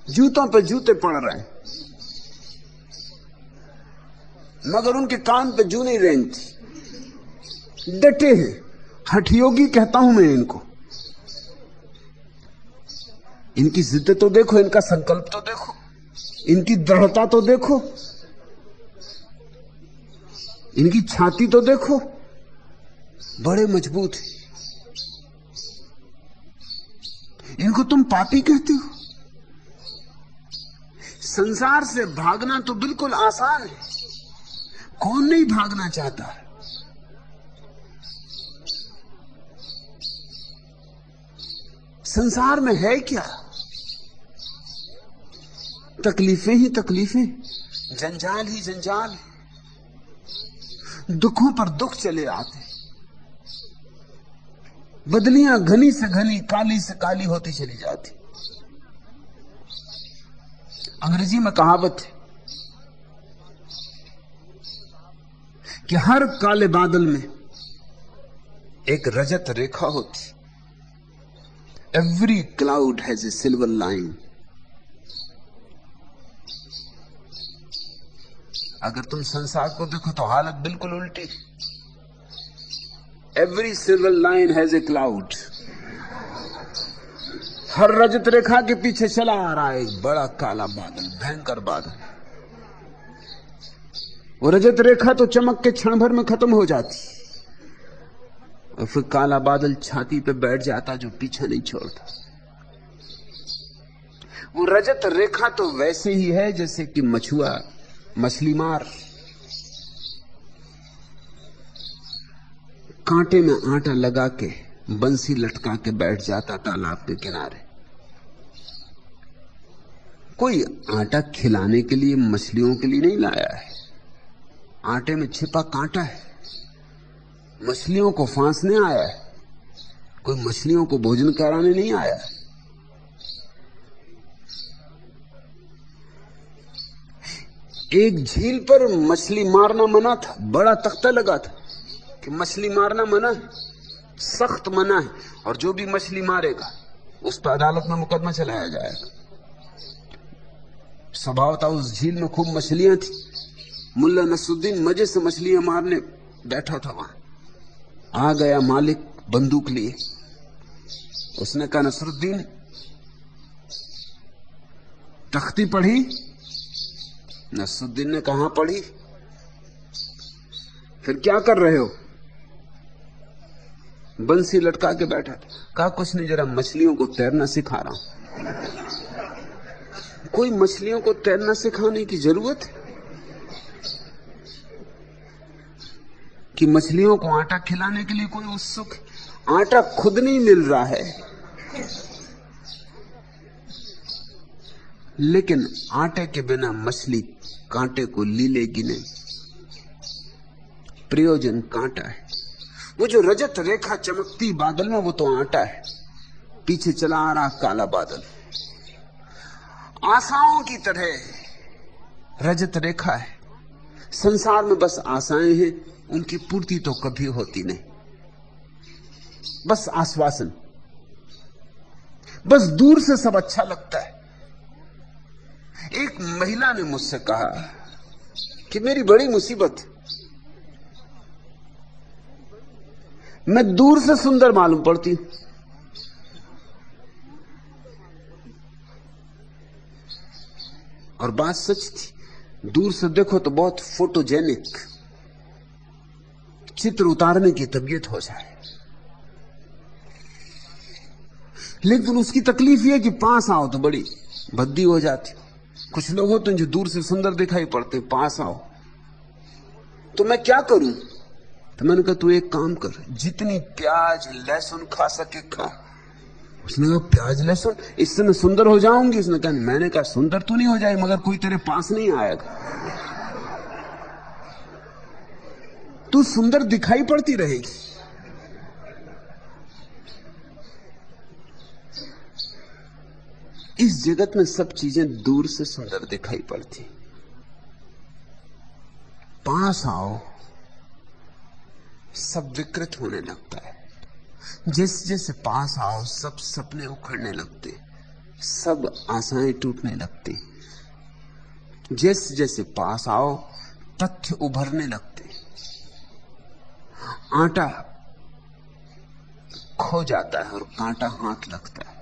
S2: जूतों पे जूते पड़ रहे हैं, मगर उनके कान पे जू नहीं रेंगती, डटे हैं। हठयोगी कहता हूं मैं इनको। इनकी जिद्द तो देखो, इनका संकल्प तो देखो, इनकी दृढ़ता तो देखो, इनकी छाती तो देखो, बड़े मजबूत है। इनको तुम पापी कहते हो। संसार से भागना तो बिल्कुल आसान है, कौन नहीं भागना चाहता। संसार में है क्या? तकलीफें ही तकलीफें, जंजाल ही जंजाल, दुखों पर दुख चले आते, बदलियां घनी से घनी, काली से काली होती चली जाती। अंग्रेजी में कहावत है कि हर काले बादल में एक रजत रेखा होती। Every cloud has a silver line. अगर तुम संसार को देखो तो हालत बिल्कुल उल्टी। Every silver line has a cloud. हर रजत रेखा के पीछे चला आ रहा है एक बड़ा काला बादल, भयंकर बादल। वो रजत रेखा तो चमक के क्षण भर में खत्म हो जाती और फिर काला बादल छाती पे बैठ जाता जो पीछा नहीं छोड़ता। वो रजत रेखा तो वैसे ही है जैसे कि मछुआ मछली मार कांटे में आटा लगा के बंसी लटका के बैठ जाता तालाब के किनारे। कोई आटा खिलाने के लिए मछलियों के लिए नहीं लाया है, आटे में छिपा कांटा है, मछलियों को फांसने आया है, कोई मछलियों को भोजन कराने नहीं आया है। एक झील पर मछली मारना मना था, बड़ा तख्ता लगा था कि मछली मारना मना है, सख्त मना है, और जो भी मछली मारेगा उस पर अदालत में मुकदमा चलाया जाएगा। स्वभाव था उस झील में खूब मछलियां थी। मुल्ला नसरुद्दीन मजे से मछलियां मारने बैठा था वहां। आ गया मालिक बंदूक लिए, उसने कहा नसरुद्दीन तख्ती पढ़ी? नसरुद्दीन ने कहा पढ़ी। फिर क्या कर रहे हो? बंसी लटका के बैठा था। कहा कुछ नहीं, जरा मछलियों को तैरना सिखा रहा हूं। कोई मछलियों को तैरना सिखाने की जरूरत है कि मछलियों को आटा खिलाने के लिए कोई उत्सुक है? आटा खुद नहीं मिल रहा है, लेकिन आटे के बिना मछली कांटे को लीलेगी नहीं। प्रयोजन कांटा है। वो जो रजत रेखा चमकती बादल में वो तो आटा है, पीछे चला आ रहा काला बादल। आशाओं की तरह रजत रेखा है। संसार में बस आशाएं हैं, उनकी पूर्ति तो कभी होती नहीं, बस आश्वासन, बस दूर से सब अच्छा लगता है। एक महिला ने मुझसे कहा कि मेरी बड़ी मुसीबत, मैं दूर से सुंदर मालूम पड़ती हूं, और बात सच थी। दूर से देखो तो बहुत फोटोजेनिक, चित्र उतारने की तबीयत हो जाए, लेकिन उसकी तकलीफ यह कि पास आओ तो बड़ी भद्दी हो जाती। कुछ लोग होते हैं जो दूर से सुंदर दिखाई पड़ते, पास आओ तो मैं क्या करूं? तो मैंने कहा तू एक काम कर, जितनी प्याज लहसुन खा सके खा। उसने कहा प्याज लहसुन, इससे मैं सुंदर हो जाऊंगी? उसने कहा, मैंने कहा सुंदर तू नहीं हो जाए मगर कोई तेरे पास नहीं आएगा, तू सुंदर दिखाई पड़ती रहेगी। इस जगत में सब चीजें दूर से सुंदर दिखाई पड़ती, पास आओ सब विकृत होने लगता है। जैसे जैसे पास आओ सब सपने उखड़ने लगते, सब आशाएं टूटने लगती। जैसे जैसे पास आओ तथ्य उभरने लगते। आटा खो जाता है और कांटा हाथ लगता है,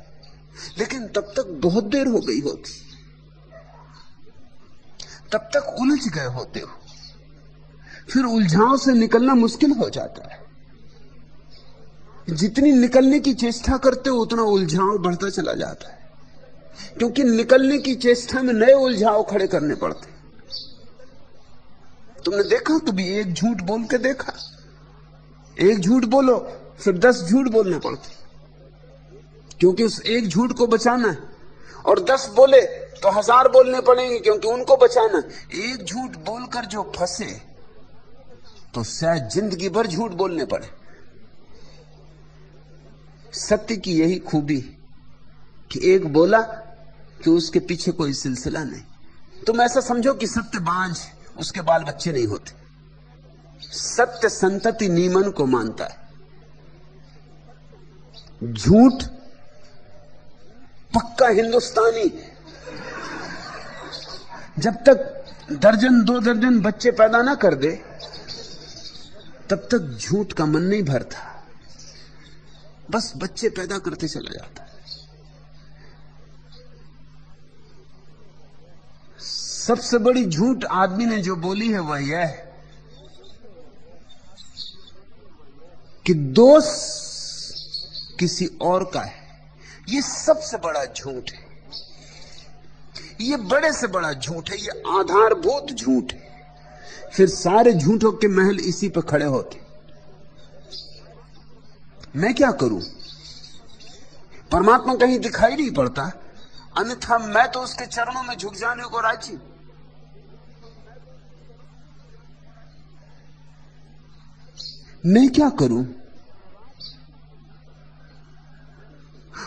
S2: लेकिन तब तक बहुत देर हो गई होती, तब तक उलझ गए होते हो, फिर उलझाव से निकलना मुश्किल हो जाता है। जितनी निकलने की चेष्टा करते हो उतना उलझाव बढ़ता चला जाता है, क्योंकि निकलने की चेष्टा में नए उलझाव खड़े करने पड़ते। तुमने देखा, कभी एक झूठ बोल के देखा? एक झूठ बोलो फिर 10 झूठ बोलने पड़ते, क्योंकि उस एक झूठ को बचाना है, और 10 बोले तो 1000 बोलने पड़ेंगे क्योंकि उनको बचाना। एक झूठ बोलकर जो फंसे तो शायद जिंदगी भर झूठ बोलने पड़े। सत्य की यही खूबी कि एक बोला कि उसके पीछे कोई सिलसिला नहीं। तुम ऐसा समझो कि सत्य बांझ, उसके बाल बच्चे नहीं होते। सत्य संतति नियमन को मानता है, झूठ पक्का हिंदुस्तानी। जब तक दर्जन 2 दर्जन बच्चे पैदा ना कर दे तब तक झूठ का मन नहीं भरता, बस बच्चे पैदा करते चला जाता है। सबसे बड़ी झूठ आदमी ने जो बोली है वह यह है कि दोष किसी और का है। ये सबसे बड़ा झूठ है, ये बड़े से बड़ा झूठ है, ये आधारभूत झूठ है। फिर सारे झूठों के महल इसी पर खड़े होते। मैं क्या करूं? परमात्मा कहीं दिखाई नहीं पड़ता, अन्यथा मैं तो उसके चरणों में झुक जाने को राजी। मैं क्या करूं?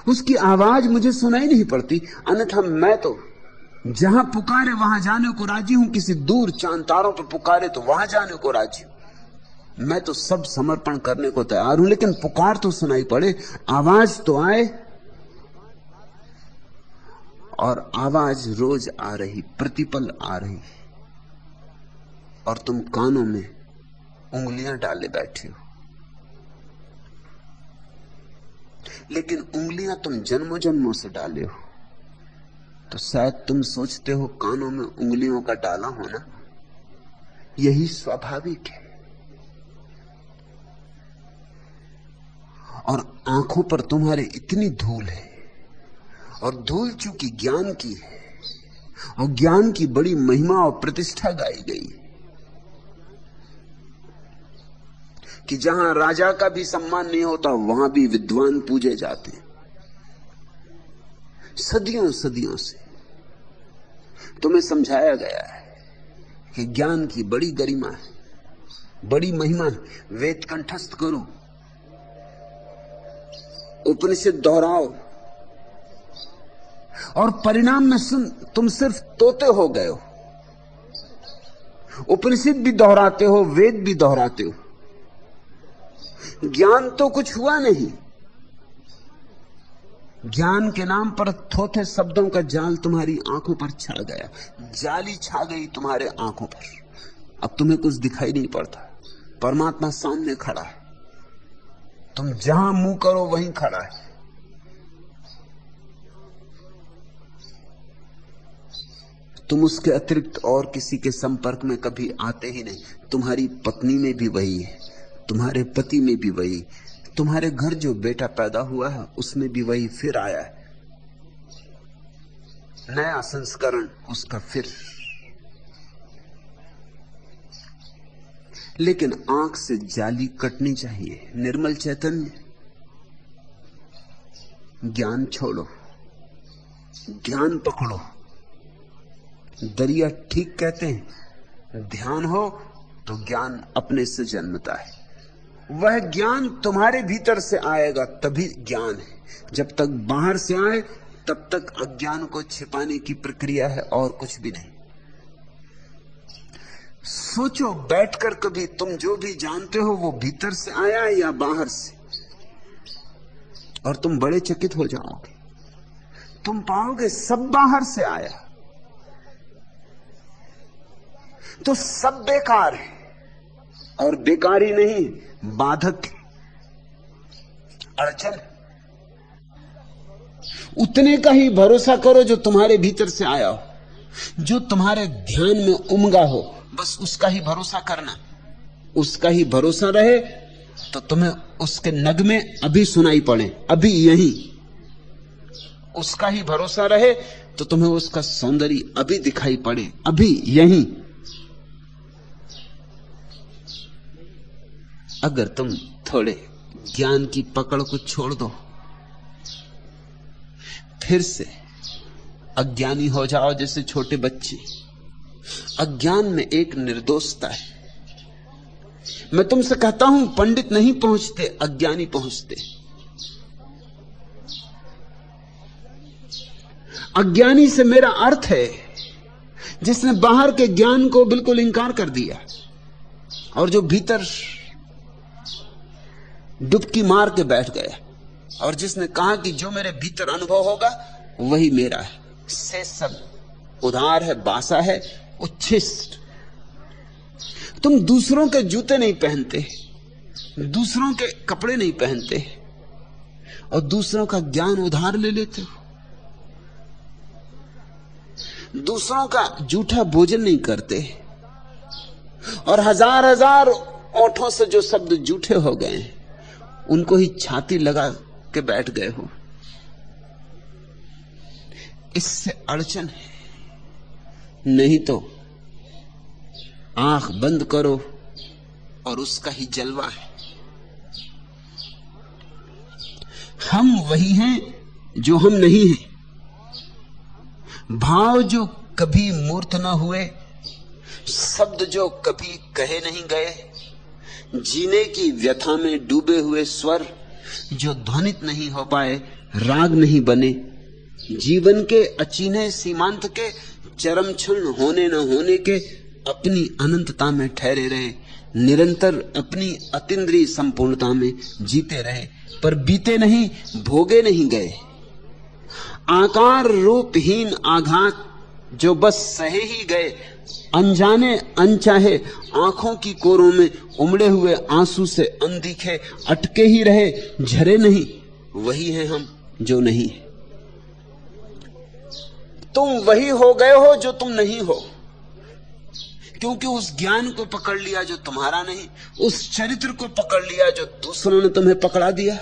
S2: उसकी आवाज मुझे सुनाई नहीं पड़ती, अन्यथा मैं तो जहां पुकारे वहां जाने को राजी हूं। किसी दूर चांद तारों पर पुकारे तो वहां जाने को राजी हूं। मैं तो सब समर्पण करने को तैयार हूं, लेकिन पुकार तो सुनाई पड़े, आवाज तो आए। और आवाज रोज आ रही, प्रतिपल आ रही, और तुम कानों में उंगलियां डाले बैठे हो। लेकिन उंगलियां तुम जन्मों जन्मों से डाले हो, तो शायद तुम सोचते हो कानों में उंगलियों का डाला होना यही स्वाभाविक है। और आंखों पर तुम्हारे इतनी धूल है, और धूल चूंकि ज्ञान की है, और ज्ञान की बड़ी महिमा और प्रतिष्ठा गाई गई है कि जहां राजा का भी सम्मान नहीं होता वहां भी विद्वान पूजे जाते हैं। सदियों सदियों से तुम्हें समझाया गया है कि ज्ञान की बड़ी गरिमा है, बड़ी महिमा है। वेद कंठस्थ करो, उपनिषद दोहराओ, और परिणाम में सुन, तुम सिर्फ तोते हो गए हो। उपनिषद भी दोहराते हो, वेद भी दोहराते हो, ज्ञान तो कुछ हुआ नहीं। ज्ञान के नाम पर थोथे शब्दों का जाल तुम्हारी आंखों पर छा गया, जाली छा गई तुम्हारे आंखों पर। अब तुम्हें कुछ दिखाई नहीं पड़ता, परमात्मा सामने खड़ा है, तुम जहां मुंह करो वहीं खड़ा है। तुम उसके अतिरिक्त और किसी के संपर्क में कभी आते ही नहीं। तुम्हारी पत्नी में भी वही है, तुम्हारे पति में भी वही, तुम्हारे घर जो बेटा पैदा हुआ है उसमें भी वही फिर आया है, नया संस्करण उसका फिर। लेकिन आंख से जाली कटनी चाहिए। निर्मल चैतन्य, ज्ञान छोड़ो, ध्यान पकड़ो। दरिया ठीक कहते हैं, ध्यान हो तो ज्ञान अपने से जन्मता है। वह ज्ञान तुम्हारे भीतर से आएगा तभी ज्ञान है। जब तक बाहर से आए तब तक अज्ञान को छिपाने की प्रक्रिया है, और कुछ भी नहीं। सोचो बैठकर कभी, तुम जो भी जानते हो वो भीतर से आया है या बाहर से, और तुम बड़े चकित हो जाओगे। तुम पाओगे सब बाहर से आया, तो सब बेकार है। और बेकारी नहीं, बाधक, अड़चन। उतने का ही भरोसा करो जो तुम्हारे भीतर से आया हो, जो तुम्हारे ध्यान में उमगा हो, बस उसका ही भरोसा करना। उसका ही भरोसा रहे तो तुम्हें उसके नगमे अभी सुनाई पड़े, अभी यहीं। उसका ही भरोसा रहे तो तुम्हें उसका सौंदर्य अभी दिखाई पड़े, अभी यहीं। अगर तुम थोड़े ज्ञान की पकड़ को छोड़ दो, फिर से अज्ञानी हो जाओ जैसे छोटे बच्चे। अज्ञान में एक निर्दोषता है। मैं तुमसे कहता हूं, पंडित नहीं पहुंचते, अज्ञानी पहुंचते। अज्ञानी से मेरा अर्थ है जिसने बाहर के ज्ञान को बिल्कुल इंकार कर दिया, और जो भीतर डुबकी मार के बैठ गया, और जिसने कहा कि जो मेरे भीतर अनुभव होगा वही मेरा है। से सब उधार है, बासा है, उच्छिष्ट। तुम दूसरों के जूते नहीं पहनते, दूसरों के कपड़े नहीं पहनते, और दूसरों का ज्ञान उधार ले लेते हो। दूसरों का झूठा भोजन नहीं करते, और हजार हजार ओठों से जो शब्द झूठे हो गए उनको ही छाती लगा के बैठ गए हो। इससे अड़चन है। नहीं तो आंख बंद करो और उसका ही जलवा है। हम वही हैं जो हम नहीं हैं। भाव जो कभी मूर्त न हुए, शब्द जो कभी कहे नहीं गए, जीने की व्यथा में डूबे हुए स्वर जो ध्वनित नहीं हो पाए, राग नहीं बने, जीवन के अचीने सीमांत के चरम क्षण होने न होने के अपनी अनंतता में ठहरे रहे, निरंतर अपनी अतीन्द्रिय संपूर्णता में जीते रहे, पर बीते नहीं, भोगे नहीं गए। आकार रूपहीन आघात जो बस सहे ही गए, अनजाने अनचाहे आंखों की कोरों में उमड़े हुए आंसू से अनदिखे अटके ही रहे, झरे नहीं। वही है हम जो नहीं है। तुम वही हो गए हो जो तुम नहीं हो, क्योंकि उस ज्ञान को पकड़ लिया जो तुम्हारा नहीं, उस चरित्र को पकड़ लिया जो दूसरों ने तुम्हें पकड़ा दिया,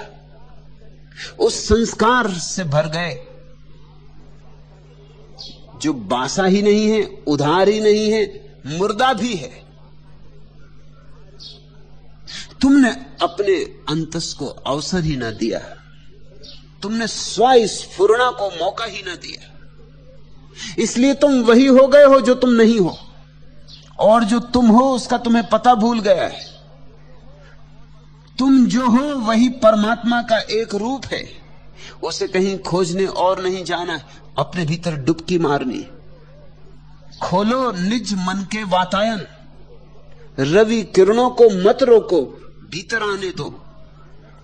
S2: उस संस्कार से भर गए जो बासा ही नहीं है, उधार ही नहीं है, मुर्दा भी है। तुमने अपने अंतस को अवसर ही ना दिया, तुमने स्वस्फुरणा को मौका ही ना दिया, इसलिए तुम वही हो गए हो जो तुम नहीं हो, और जो तुम हो उसका तुम्हें पता भूल गया है। तुम जो हो वही परमात्मा का एक रूप है, उसे कहीं खोजने और नहीं जाना, अपने भीतर डुबकी मारनी। खोलो निज मन के वातायन, रवि किरणों को मत रोको, भीतर आने दो।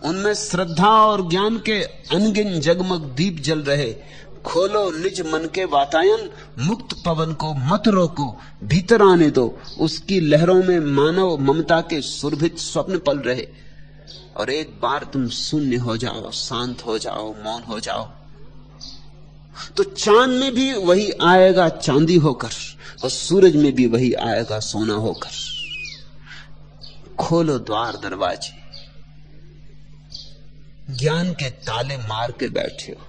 S2: उनमें श्रद्धा और ज्ञान के अनगिन जगमग दीप जल रहे। खोलो निज मन के वातायन, मुक्त पवन को मत रोको, भीतर आने दो। उसकी लहरों में मानव ममता के सुरभित स्वप्न पल रहे। और एक बार तुम शून्य हो जाओ, शांत हो जाओ, मौन हो जाओ, तो चांद में भी वही आएगा चांदी होकर, और सूरज में भी वही आएगा सोना होकर। खोलो द्वार दरवाजे, ज्ञान के ताले मार के बैठे हो।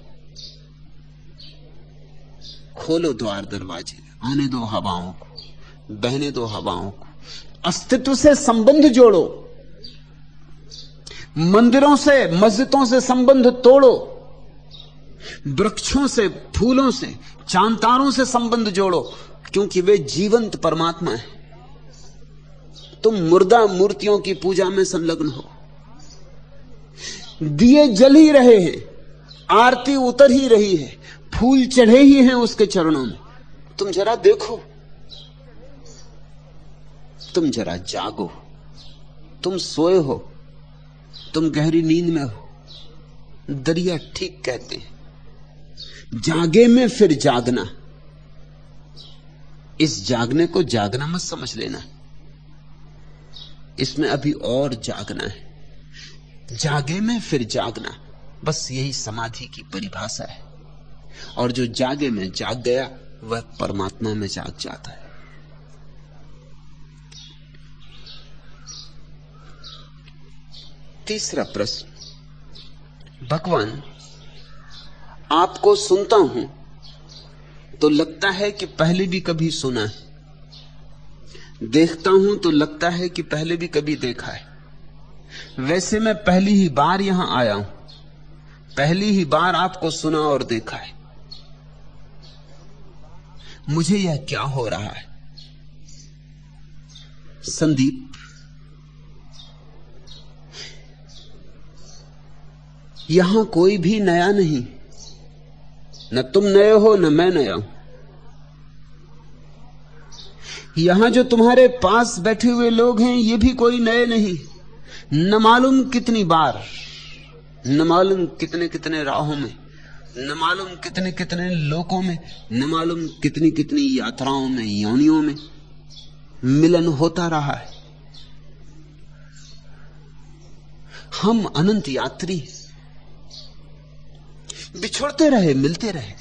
S2: खोलो द्वार दरवाजे, आने दो हवाओं को, बहने दो हवाओं को। अस्तित्व से संबंध जोड़ो, मंदिरों से मस्जिदों से संबंध तोड़ो, वृक्षों से, फूलों से, चांद तारों से संबंध जोड़ो, क्योंकि वे जीवंत परमात्मा है। तुम मुर्दा मूर्तियों की पूजा में संलग्न हो। दिए जल ही रहे हैं, आरती उतर ही रही है, फूल चढ़े ही हैं उसके चरणों में। तुम जरा देखो, तुम जरा जागो। तुम सोए हो, तुम गहरी नींद में हो। दरिया ठीक कहते हैं, जागे में फिर जागना। इस जागने को जागना मत समझ लेना, इसमें अभी और जागना है। जागे में फिर जागना, बस यही समाधि की परिभाषा है। और जो जागे में जाग गया वह परमात्मा में जाग जाता है। तीसरा प्रश्न, भगवान आपको सुनता हूं तो लगता है कि पहले भी कभी सुना है, देखता हूं तो लगता है कि पहले भी कभी देखा है। वैसे मैं पहली ही बार यहां आया हूं, पहली ही बार आपको सुना और देखा है। मुझे यह क्या हो रहा है? संदीप, यहां कोई भी नया नहीं, न तुम नए हो न मैं नया हूं। यहां जो तुम्हारे पास बैठे हुए लोग हैं ये भी कोई नए नहीं। न मालूम कितनी बार, न मालूम कितने कितने राहों में, न मालूम कितने कितने लोकों में, न मालूम कितनी कितनी यात्राओं में, योनियों में मिलन होता रहा है। हम अनंत यात्री, बिछुड़ते रहे, मिलते रहे।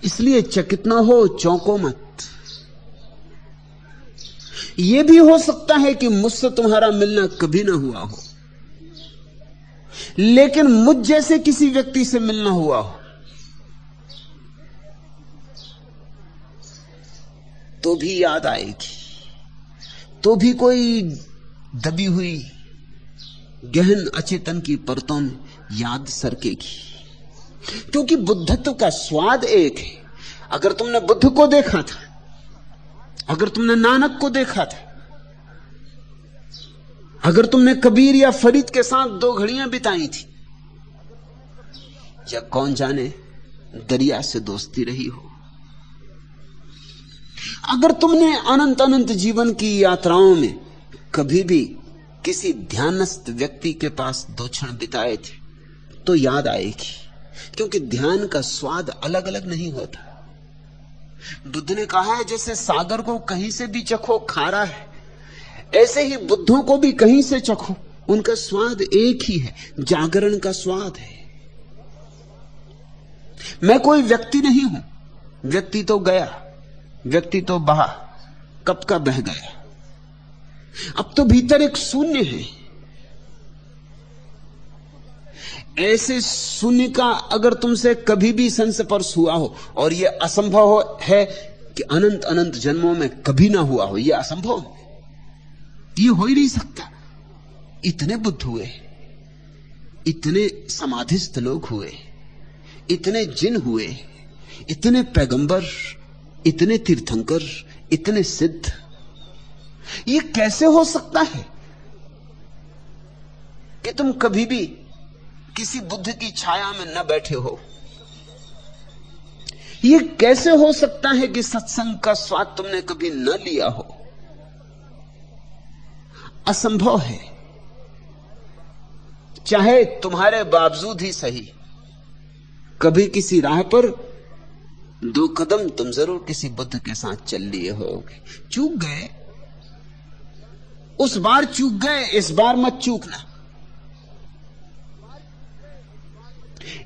S2: इसलिए चकित ना हो, चौंको मत। यह भी हो सकता है कि मुझसे तुम्हारा मिलना कभी ना हुआ हो, लेकिन मुझ जैसे किसी व्यक्ति से मिलना हुआ हो तो भी याद आएगी, तो भी कोई दबी हुई गहन अचेतन की परतों में याद सरकेगी। क्योंकि बुद्धत्व का स्वाद एक है। अगर तुमने बुद्ध को देखा था, अगर तुमने नानक को देखा था, अगर तुमने कबीर या फरीद के साथ 2 घड़ियां बिताई थी, या कौन जाने दरिया से दोस्ती रही हो, अगर तुमने अनंत अनंत जीवन की यात्राओं में कभी भी किसी ध्यानस्थ व्यक्ति के पास 2 क्षण बिताए थे, तो याद आएगी। क्योंकि ध्यान का स्वाद अलग अलग नहीं होता। बुद्ध ने कहा है जैसे सागर को कहीं से भी चखो खारा है, ऐसे ही बुद्धों को भी कहीं से चखो, उनका स्वाद एक ही है, जागरण का स्वाद है। मैं कोई व्यक्ति नहीं हूं, व्यक्ति तो गया, व्यक्ति तो बहा, कब का बह गया। अब तो भीतर एक शून्य है। ऐसे शून्य का अगर तुमसे कभी भी संस्पर्श हुआ हो, और यह असंभव है कि अनंत अनंत जन्मों में कभी ना हुआ हो, यह असंभव है, यह हो ही नहीं सकता। इतने बुद्ध हुए, इतने समाधिस्थ लोग हुए, इतने जिन हुए, इतने पैगंबर, इतने तीर्थंकर, इतने सिद्ध, ये कैसे हो सकता है कि तुम कभी भी किसी बुद्ध की छाया में न बैठे हो? ये कैसे हो सकता है कि सत्संग का स्वाद तुमने कभी न लिया हो? असंभव है। चाहे तुम्हारे बावजूद ही सही, कभी किसी राह पर 2 कदम तुम जरूर किसी बुद्ध के साथ चल लिए होगे। चूक गए, उस बार चूक गए, इस बार मत चूकना।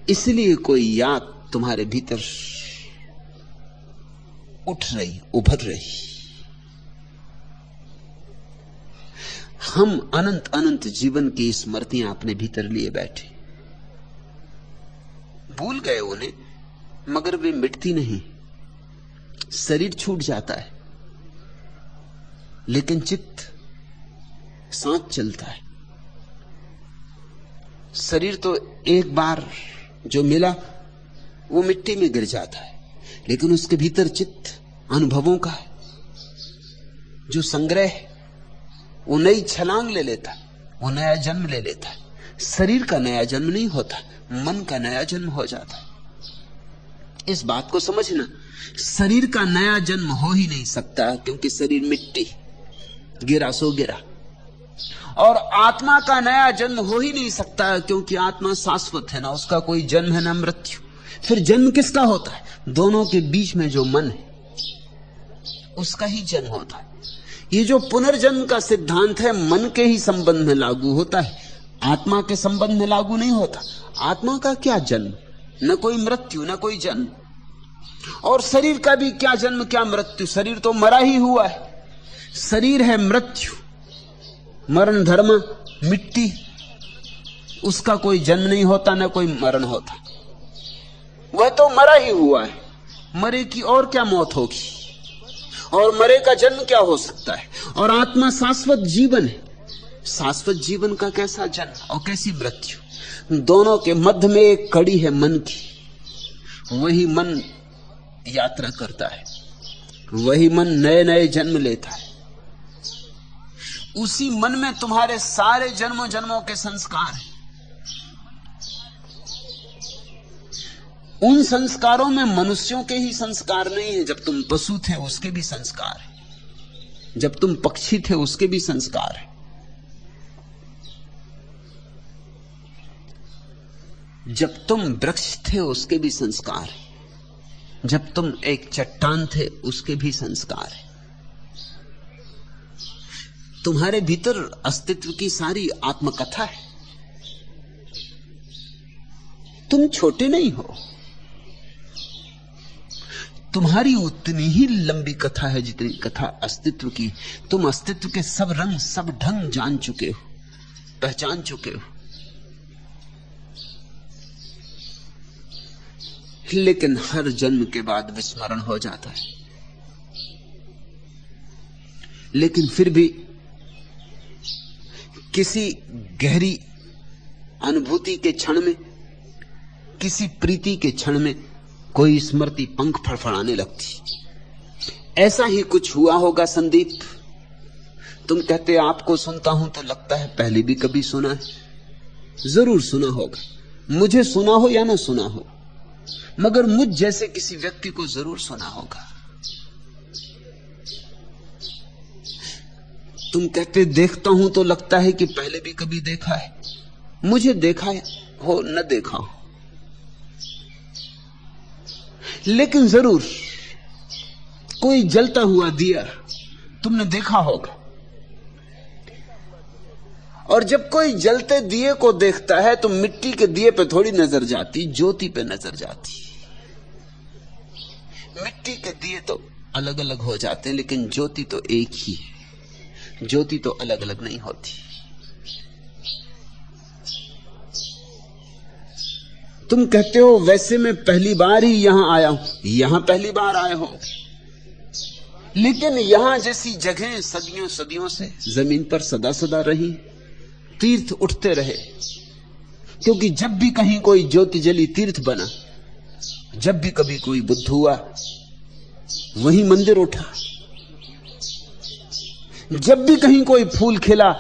S2: इसलिए कोई याद तुम्हारे भीतर उठ रही, उभर रही। हम अनंत अनंत जीवन की स्मृतियां अपने भीतर लिए बैठे, भूल गए उन्हें, मगर वे मिटती नहीं। शरीर छूट जाता है, लेकिन चित्त साथ चलता है। शरीर तो एक बार जो मिला वो मिट्टी में गिर जाता है, लेकिन उसके भीतर चित्त अनुभवों का है, जो संग्रह है, वो नई छलांग ले लेता है, वो नया जन्म ले लेता है। शरीर का नया जन्म नहीं होता, मन का नया जन्म हो जाता है। इस बात को समझना, शरीर का नया जन्म हो ही नहीं सकता, क्योंकि शरीर मिट्टी, गिरा सो गिरा। और आत्मा का नया जन्म हो ही नहीं सकता, क्योंकि आत्मा शाश्वत है, ना उसका कोई जन्म है ना मृत्यु। फिर जन्म किसका होता है? दोनों के बीच में जो मन है उसका ही जन्म होता है। ये जो पुनर्जन्म का सिद्धांत है, मन के ही संबंध में लागू होता है, आत्मा के संबंध में लागू नहीं होता। आत्मा का क्या जन्म, न कोई मृत्यु न कोई जन्म। और शरीर का भी क्या जन्म क्या मृत्यु, शरीर तो मरा ही हुआ है। शरीर है मृत्यु, मरण धर्म, मिट्टी, उसका कोई जन्म नहीं होता न कोई मरण होता, वह तो मरा ही हुआ है। मरे की और क्या मौत होगी, और मरे का जन्म क्या हो सकता है। और आत्मा शाश्वत जीवन है, शाश्वत जीवन का कैसा जन्म और कैसी मृत्यु। दोनों के मध्य में एक कड़ी है मन की, वही मन यात्रा करता है, वही मन नए नए जन्म लेता है। उसी मन में तुम्हारे सारे जन्मों जन्मों के संस्कार हैं। उन संस्कारों में मनुष्यों के ही संस्कार नहीं है, जब तुम पशु थे उसके भी संस्कार है, जब तुम पक्षी थे उसके भी संस्कार है, जब तुम वृक्ष थे उसके भी संस्कार है, जब तुम एक चट्टान थे उसके भी संस्कार है। तुम्हारे भीतर अस्तित्व की सारी आत्मकथा है। तुम छोटे नहीं हो, तुम्हारी उतनी ही लंबी कथा है जितनी कथा अस्तित्व की। तुम अस्तित्व के सब रंग सब ढंग जान चुके हो, पहचान चुके हो, लेकिन हर जन्म के बाद विस्मरण हो जाता है। लेकिन फिर भी किसी गहरी अनुभूति के क्षण में, किसी प्रीति के क्षण में कोई स्मृति पंख फड़फड़ाने लगती। ऐसा ही कुछ हुआ होगा संदीप। तुम कहते आपको सुनता हूं तो लगता है पहले भी कभी सुना है। जरूर सुना होगा, मुझे सुना हो या ना सुना हो, मगर मुझ जैसे किसी व्यक्ति को जरूर सुना होगा। तुम कहते देखता हूं तो लगता है कि पहले भी कभी देखा है। मुझे देखा हो न देखा हो, लेकिन जरूर कोई जलता हुआ दिया तुमने देखा होगा। और जब कोई जलते दिए को देखता है तो मिट्टी के दिए पे थोड़ी नजर जाती, ज्योति पे नजर जाती। मिट्टी के दिए तो अलग अलग हो जाते हैं, लेकिन ज्योति तो एक ही है। ज्योति तो अलग अलग नहीं होती। तुम कहते हो वैसे मैं पहली बार ही यहां आया हूं। यहां पहली बार आए हो, लेकिन यहां जैसी जगह सदियों सदियों से जमीन पर सदा सदा रही, तीर्थ उठते रहे। क्योंकि जब भी कहीं कोई ज्योति जली तीर्थ बना, जब भी कभी कोई बुद्ध हुआ वहीं मंदिर उठा, जब भी कहीं कोई फूल खिला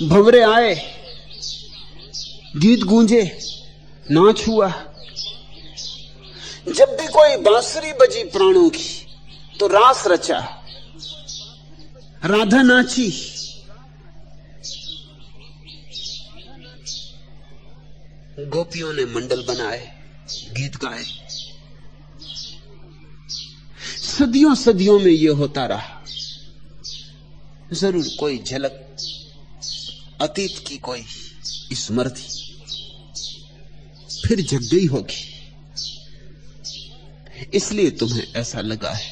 S2: भंवरे आए, गीत गूंजे, नाच हुआ। जब भी कोई बांसुरी बजी प्राणों की तो रास रचा, राधा नाची। गोपियों ने मंडल बनाए, गीत गाए। सदियों सदियों में यह होता रहा। जरूर कोई झलक अतीत की, कोई स्मृति फिर जग गई होगी, इसलिए तुम्हें ऐसा लगा है।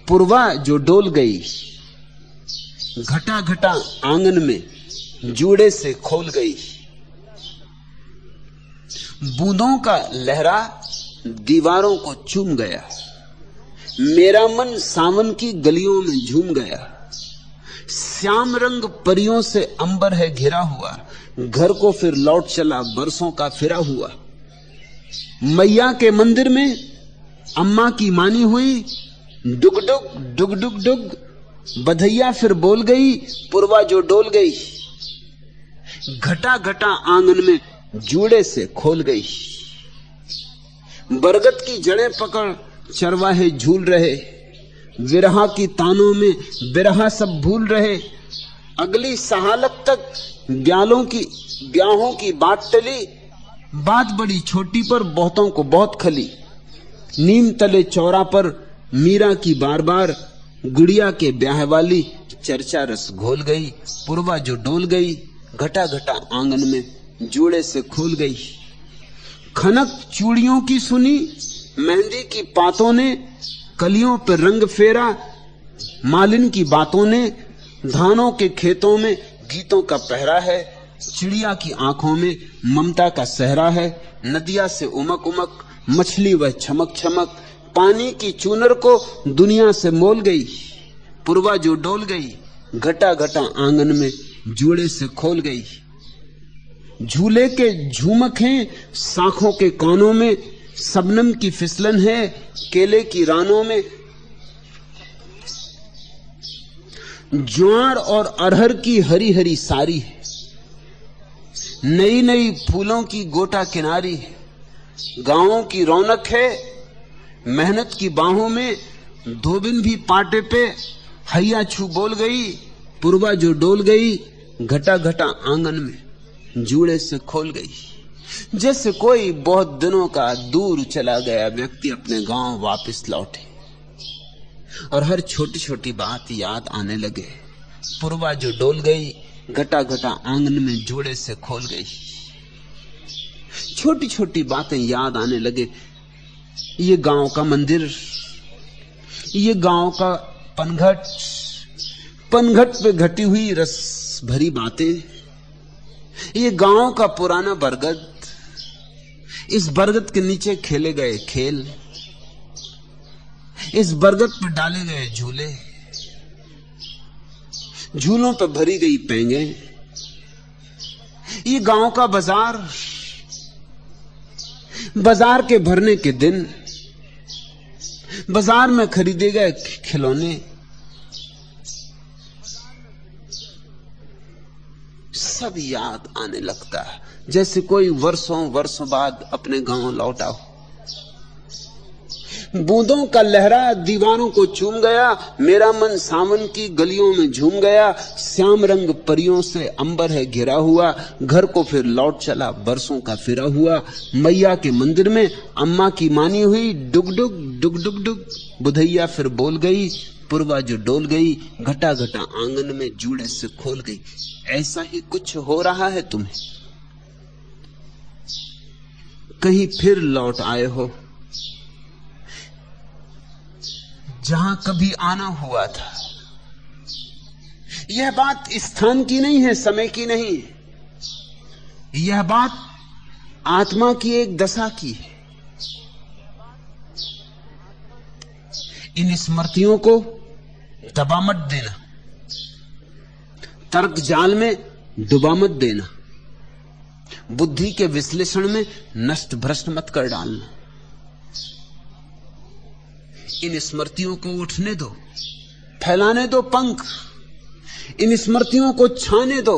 S2: पूर्वा जो डोल गई, घटा घटा आंगन में जूड़े से खोल गई। बूंदों का लहरा दीवारों को चूम गया। मेरा मन सावन की गलियों में झूम गया। श्याम रंग परियों से अंबर है घिरा हुआ। घर को फिर लौट चला बरसों का फिरा हुआ। मैया के मंदिर में अम्मा की मानी हुई। डुग डुग डुग डुग डुग बधैया फिर बोल गई। पुरवा जो डोल गई, घटा घटा आंगन में जूड़े से खोल गई। बरगद की जड़ें पकड़ चरवाहे झूल रहे। विरहा की तानों में बिरहा सब भूल रहे। अगली सहालत तक ब्याहों की बात टली। बात बड़ी छोटी पर बहुतों को बहुत खली। नीम तले चौरा पर मीरा की बार बार गुड़िया के ब्याह वाली चर्चा रस घोल गई। पुरवा जो डोल गई, घटा घटा आंगन में जूड़े से खोल गई। खनक चूड़ियों की सुनी, मेहंदी की पातों ने कलियों पर रंग फेरा। मालिन की बातों ने धानों के खेतों में गीतों का पहरा है। चिड़िया की आंखों में ममता का सहरा है। नदिया से उमक उमक मछली वह छमक छमक। पानी की चूनर को दुनिया से मोल गई। पुरवा जो डोल गई, घटा घटा आंगन में जूड़े से खोल गई। झूले के झूमक हैं शाखों के कानों में। सबनम की फिसलन है केले की रानों में। ज्वार और अरहर की हरी हरी सारी है। नई नई फूलों की गोटा किनारी है। गांवों की रौनक है मेहनत की बाहों में। धोबिन भी पाटे पे हैया छू बोल गई। पुरवा जो डोल गई, घटा घटा आंगन में जूड़े से खोल गई। जैसे कोई बहुत दिनों का दूर चला गया व्यक्ति अपने गांव वापस लौटे और हर छोटी छोटी बात याद आने लगे। पुरवा जो डोल गई, घटा घटा आंगन में जूड़े से खोल गई। छोटी छोटी बातें याद आने लगे। ये गांव का मंदिर, ये गांव का पनघट, पनघट पे घटी हुई रस भरी बातें, ये गांव का पुराना बरगद, इस बरगद के नीचे खेले गए खेल, इस बरगद पर डाले गए झूले, झूलों पर भरी गई पेंगे, ये गांव का बाजार, बाजार के भरने के दिन, बाजार में खरीदे गए खिलौने, सब याद आने लगता है जैसे कोई वर्षों वर्षों बाद अपने गांव लौटा हो। बूंदों का लहरा दीवारों को चूम गया, मेरा मन सावन की गलियों में झूम गया, श्याम रंग परियों से अंबर है घिरा हुआ, घर को फिर लौट चला बरसों का फिरा हुआ, मैया के मंदिर में अम्मा की मानी हुई, डुग डुग डुग डुग डुग बुधैया फिर बोल गई, पुरवा जो डोल गई, घटा घटा आंगन में जूड़े से खोल गई। ऐसा ही कुछ हो रहा है तुम्हें, कहीं फिर लौट आए हो जहां कभी आना हुआ था। यह बात स्थान की नहीं है, समय की नहीं है, यह बात आत्मा की एक दशा की है। इन स्मृतियों को दबा मत देना, तर्क जाल में डुबा मत देना, बुद्धि के विश्लेषण में नष्ट भ्रष्ट मत कर डालना। इन स्मृतियों को उठने दो, फैलाने दो पंख, इन स्मृतियों को छाने दो,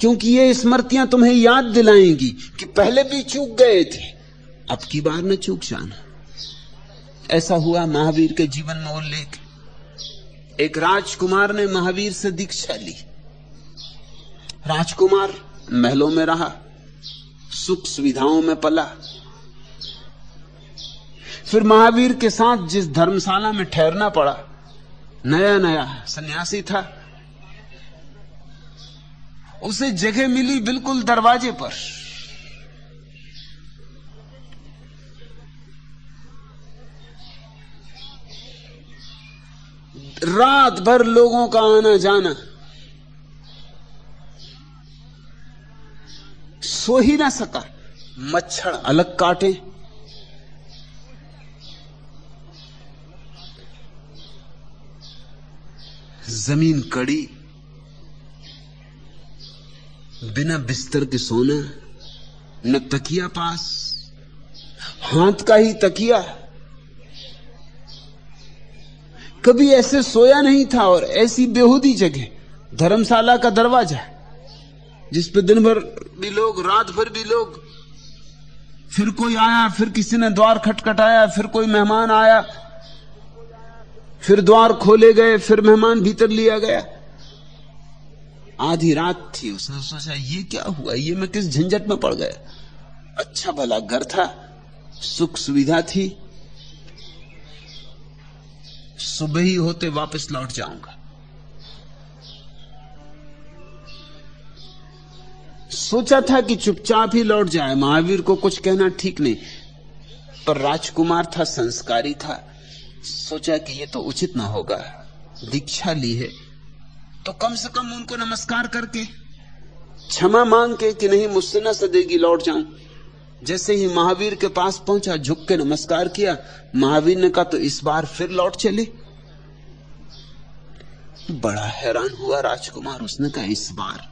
S2: क्योंकि ये स्मृतियां तुम्हें याद दिलाएंगी कि पहले भी चूक गए थे, अब की बार न चूक जाना। ऐसा हुआ महावीर के जीवन में उल्लेख। एक राजकुमार ने महावीर से दीक्षा ली। राजकुमार महलों में रहा, सुख सुविधाओं में पला, फिर महावीर के साथ जिस धर्मशाला में ठहरना पड़ा, नया नया सन्यासी था, उसे जगह मिली बिल्कुल दरवाजे पर। रात भर लोगों का आना जाना, सो ही ना सका, मच्छर अलग काटे, जमीन कड़ी, बिना बिस्तर के सोना, न तकिया पास, हाथ का ही तकिया। कभी ऐसे सोया नहीं था। और ऐसी बेहूदी जगह, धर्मशाला का दरवाजा जिस पे दिन भर भी लोग, रात भर भी लोग, फिर कोई आया, फिर किसी ने द्वार खटखटाया, फिर कोई मेहमान आया, फिर द्वार खोले गए, फिर मेहमान भीतर लिया गया। आधी रात थी, उसने सोचा ये क्या हुआ, ये मैं किस झंझट में पड़ गया। अच्छा भला घर था, सुख सुविधा थी, सुबह ही होते वापस लौट जाऊंगा। सोचा था कि चुपचाप ही लौट जाए, महावीर को कुछ कहना ठीक नहीं, पर राजकुमार था, संस्कारी था, सोचा कि ये तो उचित ना होगा, दीक्षा ली है तो कम से कम उनको नमस्कार करके, क्षमा मांग के कि नहीं मुझसे ना सदेगी, लौट जाऊं। जैसे ही महावीर के पास पहुंचा, झुक के नमस्कार किया। महावीर ने कहा तो इस बार फिर लौट चले। बड़ा हैरान हुआ राजकुमार, उसने कहा इस बार?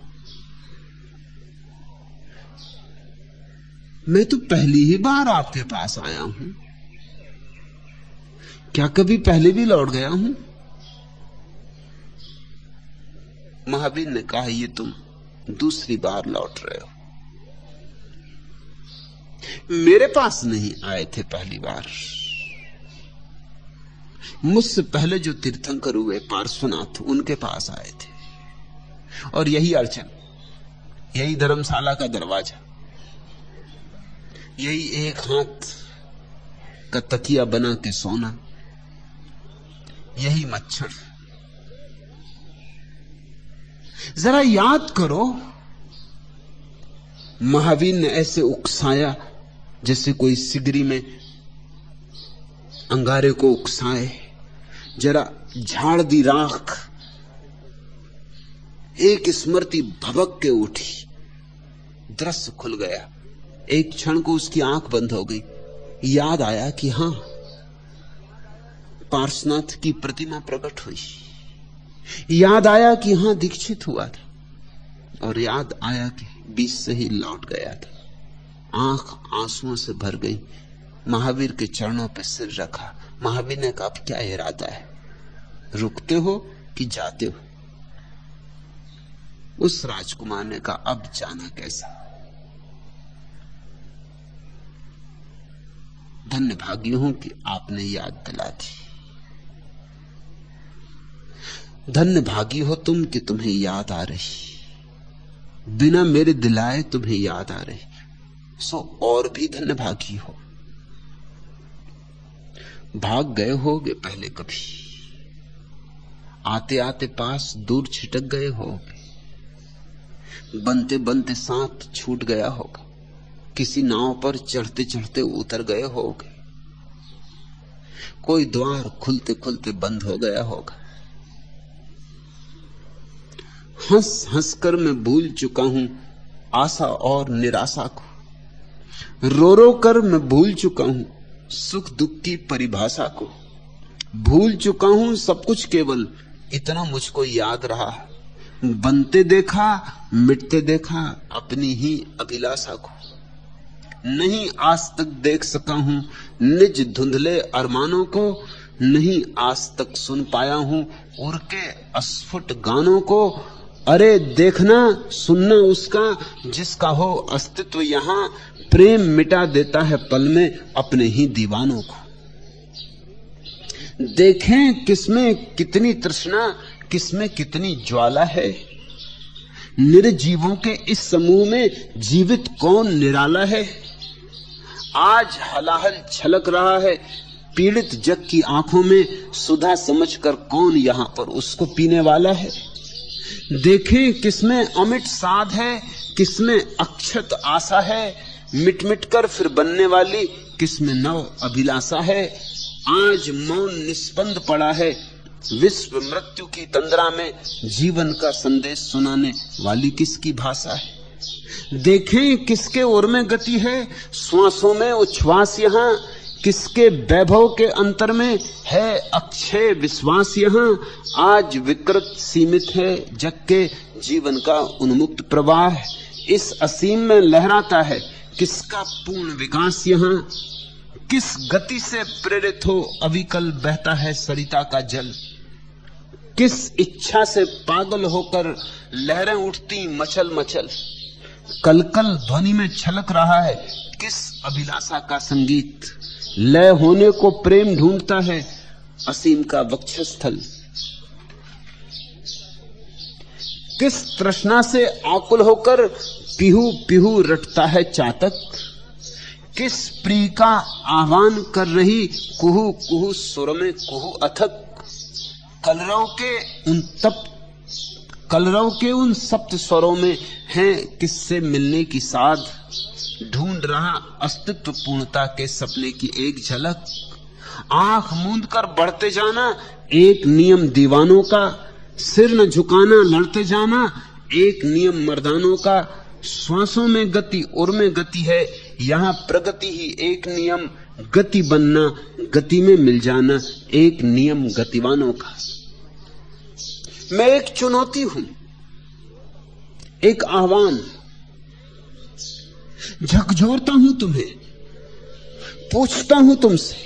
S2: मैं तो पहली ही बार आपके पास आया हूं, क्या कभी पहले भी लौट गया हूं? महावीर ने कहा ये तुम दूसरी बार लौट रहे हो, मेरे पास नहीं आए थे पहली बार। मुझसे पहले जो तीर्थंकर हुए पार्श्वनाथ, उनके पास आए थे, और यही अड़चन, यही धर्मशाला का दरवाजा, यही एक हाथ का तकिया बना के सोना, यही मच्छर। जरा याद करो, महावीर ने ऐसे उकसाया जैसे कोई सिगरी में अंगारे को उकसाए, जरा झाड़ दी राख, एक स्मृति भभक के उठी, दृश्य खुल गया। एक क्षण को उसकी आंख बंद हो गई। याद आया कि हां, पार्श्वनाथ की प्रतिमा प्रकट हुई। याद आया कि हां, दीक्षित हुआ था, और याद आया कि बीच से ही लौट गया था। आंख आंसुओं से भर गई। महावीर के चरणों पर सिर रखा। महावीर ने कहा, अब क्या इरादा है, रुकते हो कि जाते हो? उस राजकुमार ने कहा, अब जाना कैसा? धन्य भागी हूं कि आपने याद दिला दी। धन्य भागी हो तुम कि तुम्हें याद आ रही, बिना मेरे दिलाए तुम्हें याद आ रही, सो और भी धन्य भागी हो। भाग गए होगे पहले कभी, आते आते पास दूर छिटक गए होगे, बनते बनते साथ छूट गया होगा, किसी नाव पर चढ़ते चढ़ते उतर गए होगे, कोई द्वार खुलते खुलते बंद हो गया होगा। हंस हंस कर मैं भूल चुका हूं आशा और निराशा को, रो रो कर मैं भूल चुका हूं सुख दुख की परिभाषा को। भूल चुका हूं सब कुछ, केवल इतना मुझको याद रहा, बनते देखा मिटते देखा अपनी ही अभिलाषा को। नहीं आज तक देख सका हूं निज धुंधले अरमानों को, नहीं आज तक सुन पाया हूं उड़ के अस्फुट गानों को। अरे देखना सुनना उसका जिसका हो अस्तित्व यहां, प्रेम मिटा देता है पल में अपने ही दीवानों को। देखें किसमें कितनी तृष्णा, किसमें कितनी ज्वाला है, निर्जीवों के इस समूह में जीवित कौन निराला है। आज हलाहल छलक रहा है पीड़ित जग की आंखों में, सुधा समझकर कौन यहां पर उसको पीने वाला है। देखें किसमें अमिट साध है, किसमें अक्षत आशा है, मिट मिट कर फिर बनने वाली किसमें नव अभिलाषा है। आज मौन निस्पंद पड़ा है विश्व मृत्यु की तंद्रा में, जीवन का संदेश सुनाने वाली किसकी भाषा है। देखें किसके ओर में गति है, श्वासों में उच्छ्वास यहां, किसके वैभव के अंतर में है अक्षय विश्वास यहां। आज विकृत सीमित है जग के जीवन का उन्मुक्त प्रवाह, इस असीम में लहराता है किसका पूर्ण विकास यहां। किस गति से प्रेरित हो अविकल बहता है सरिता का जल, किस इच्छा से पागल होकर लहरें उठती मचल मचल। कलकल ध्वनि में छलक रहा है किस अभिलाषा का संगीत, लय होने को प्रेम ढूंढता है असीम का वक्षस्थल। किस तृष्णा से आकुल होकर पीहू पीहू रटता है चातक, किस प्रिय का आह्वान कर रही कुहू कुहू सुर में कुहू अथक। कलरव के उन सप्त स्वरों में है किससे मिलने की साध, ढूंढ रहा अस्तित्व पूर्णता के सपने की एक झलक। आंख मूंद कर बढ़ते जाना एक नियम दीवानों का, सिर न झुकाना लड़ते जाना एक नियम मर्दानों का। श्वासों में गति उर में गति है यहां प्रगति ही एक नियम, गति बनना गति में मिल जाना एक नियम गतिवानों का। मैं एक चुनौती हूं, एक आह्वान, झकझोरता हूं तुम्हें, पूछता हूं तुमसे,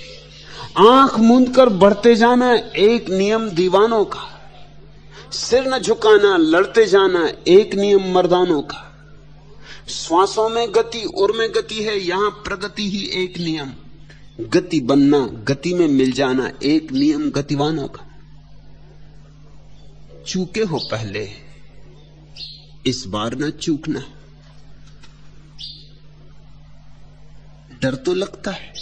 S2: आंख मूंद कर बढ़ते जाना एक नियम दीवानों का, सिर न झुकाना लड़ते जाना एक नियम मर्दानों का। श्वासों में गति उर में गति है यहां प्रगति ही एक नियम, गति बनना गति में मिल जाना एक नियम गतिवानों का। चूके हो पहले, इस बार न चूकना। डर तो लगता है,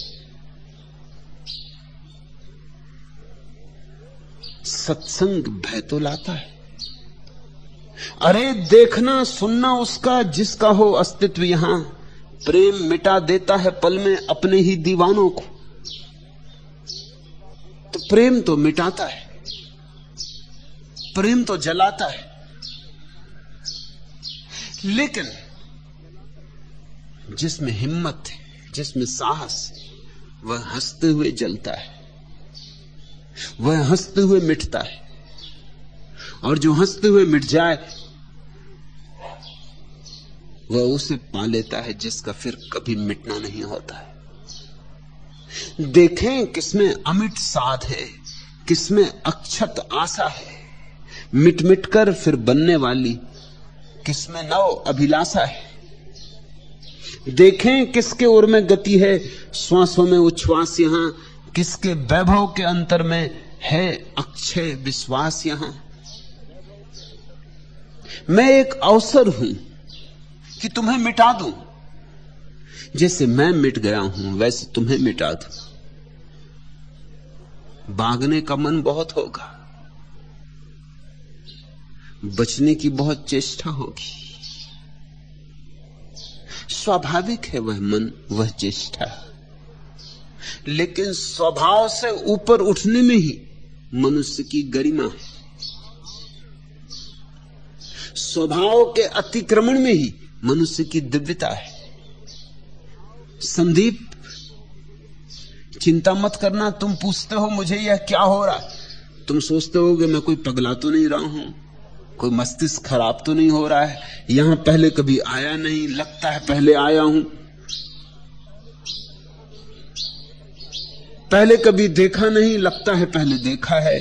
S2: सत्संग भय तो लाता है। अरे देखना सुनना उसका जिसका हो अस्तित्व यहां, प्रेम मिटा देता है पल में अपने ही दीवानों को। प्रेम तो मिटाता है, प्रेम तो जलाता है, लेकिन जिसमें हिम्मत है, जिसमें साहस है, वह हंसते हुए जलता है, वह हंसते हुए मिटता है। और जो हंसते हुए मिट जाए वह उसे पा लेता है जिसका फिर कभी मिटना नहीं होता है। देखें किसमें अमिट साध है, किसमें अक्षत आशा है, मिट मिट कर फिर बनने वाली किसमें नव अभिलाषा है। देखें किसके ओर में गति है, श्वासों में उच्छ्वास यहां, किसके वैभव के अंतर में है अक्षय विश्वास यहां। मैं एक अवसर हूं कि तुम्हें मिटा दूं, जैसे मैं मिट गया हूं वैसे तुम्हें मिटा दूं। भागने का मन बहुत होगा, बचने की बहुत चेष्टा होगी, स्वाभाविक है वह मन, वह चेष्टा, लेकिन स्वभाव से ऊपर उठने में ही मनुष्य की गरिमा है। स्वभाव के अतिक्रमण में ही मनुष्य की दिव्यता है। संदीप, चिंता मत करना, तुम पूछते हो मुझे यह क्या हो रहा है, तुम सोचते हो कि मैं कोई पगला तो नहीं रहा हूं, कोई मस्तिष्क खराब तो नहीं हो रहा है, यहां पहले कभी आया नहीं, लगता है पहले आया हूं, पहले कभी देखा नहीं, लगता है पहले देखा है,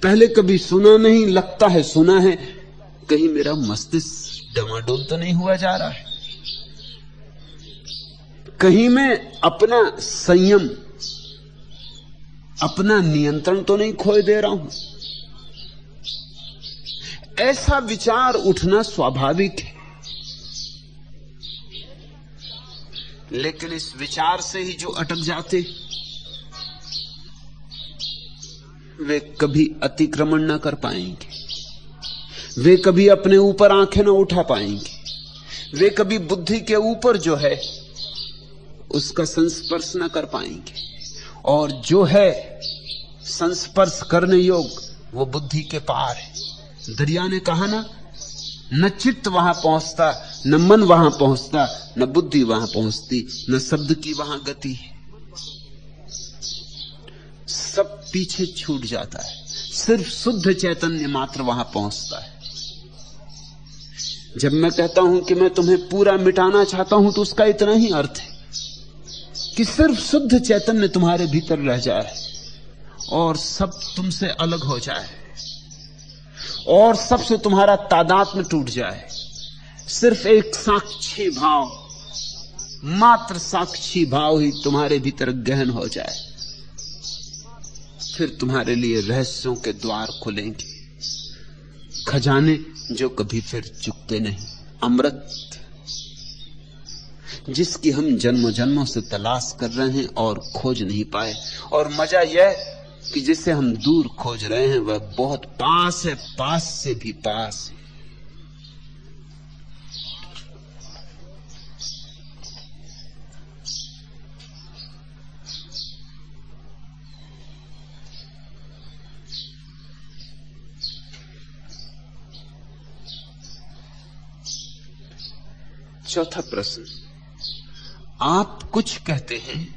S2: पहले कभी सुना नहीं, लगता है सुना है। कहीं मेरा मस्तिष्क डमाडोल तो नहीं हुआ जा रहा है, कहीं मैं अपना संयम, अपना नियंत्रण तो नहीं खोए दे रहा हूं। ऐसा विचार उठना स्वाभाविक है, लेकिन इस विचार से ही जो अटक जाते वे कभी अतिक्रमण न कर पाएंगे, वे कभी अपने ऊपर आंखें न उठा पाएंगे, वे कभी बुद्धि के ऊपर जो है उसका संस्पर्श न कर पाएंगे, और जो है संस्पर्श करने योग वो बुद्धि के पार है। दरिया ने कहा ना, न चित्त वहां पहुंचता, न मन वहां पहुंचता, न बुद्धि वहां पहुंचती, न शब्द की वहां गति है, सब पीछे छूट जाता है, सिर्फ शुद्ध चैतन्य मात्र वहां पहुंचता है। जब मैं कहता हूं कि मैं तुम्हें पूरा मिटाना चाहता हूं तो उसका इतना ही अर्थ है कि सिर्फ शुद्ध चैतन्य तुम्हारे भीतर रह जाए और सब तुमसे अलग हो जाए और सबसे तुम्हारा तादात्म्य टूट जाए। सिर्फ एक साक्षी भाव, मात्र साक्षी भाव ही तुम्हारे भीतर गहन हो जाए, फिर तुम्हारे लिए रहस्यों के द्वार खुलेंगे, खजाने जो कभी फिर चुकते नहीं, अमृत जिसकी हम जन्मों जन्मों से तलाश कर रहे हैं और खोज नहीं पाए। और मजा यह कि जिसे हम दूर खोज रहे हैं वह बहुत पास है, पास से भी पास है। चौथा प्रश्न, आप कुछ कहते हैं,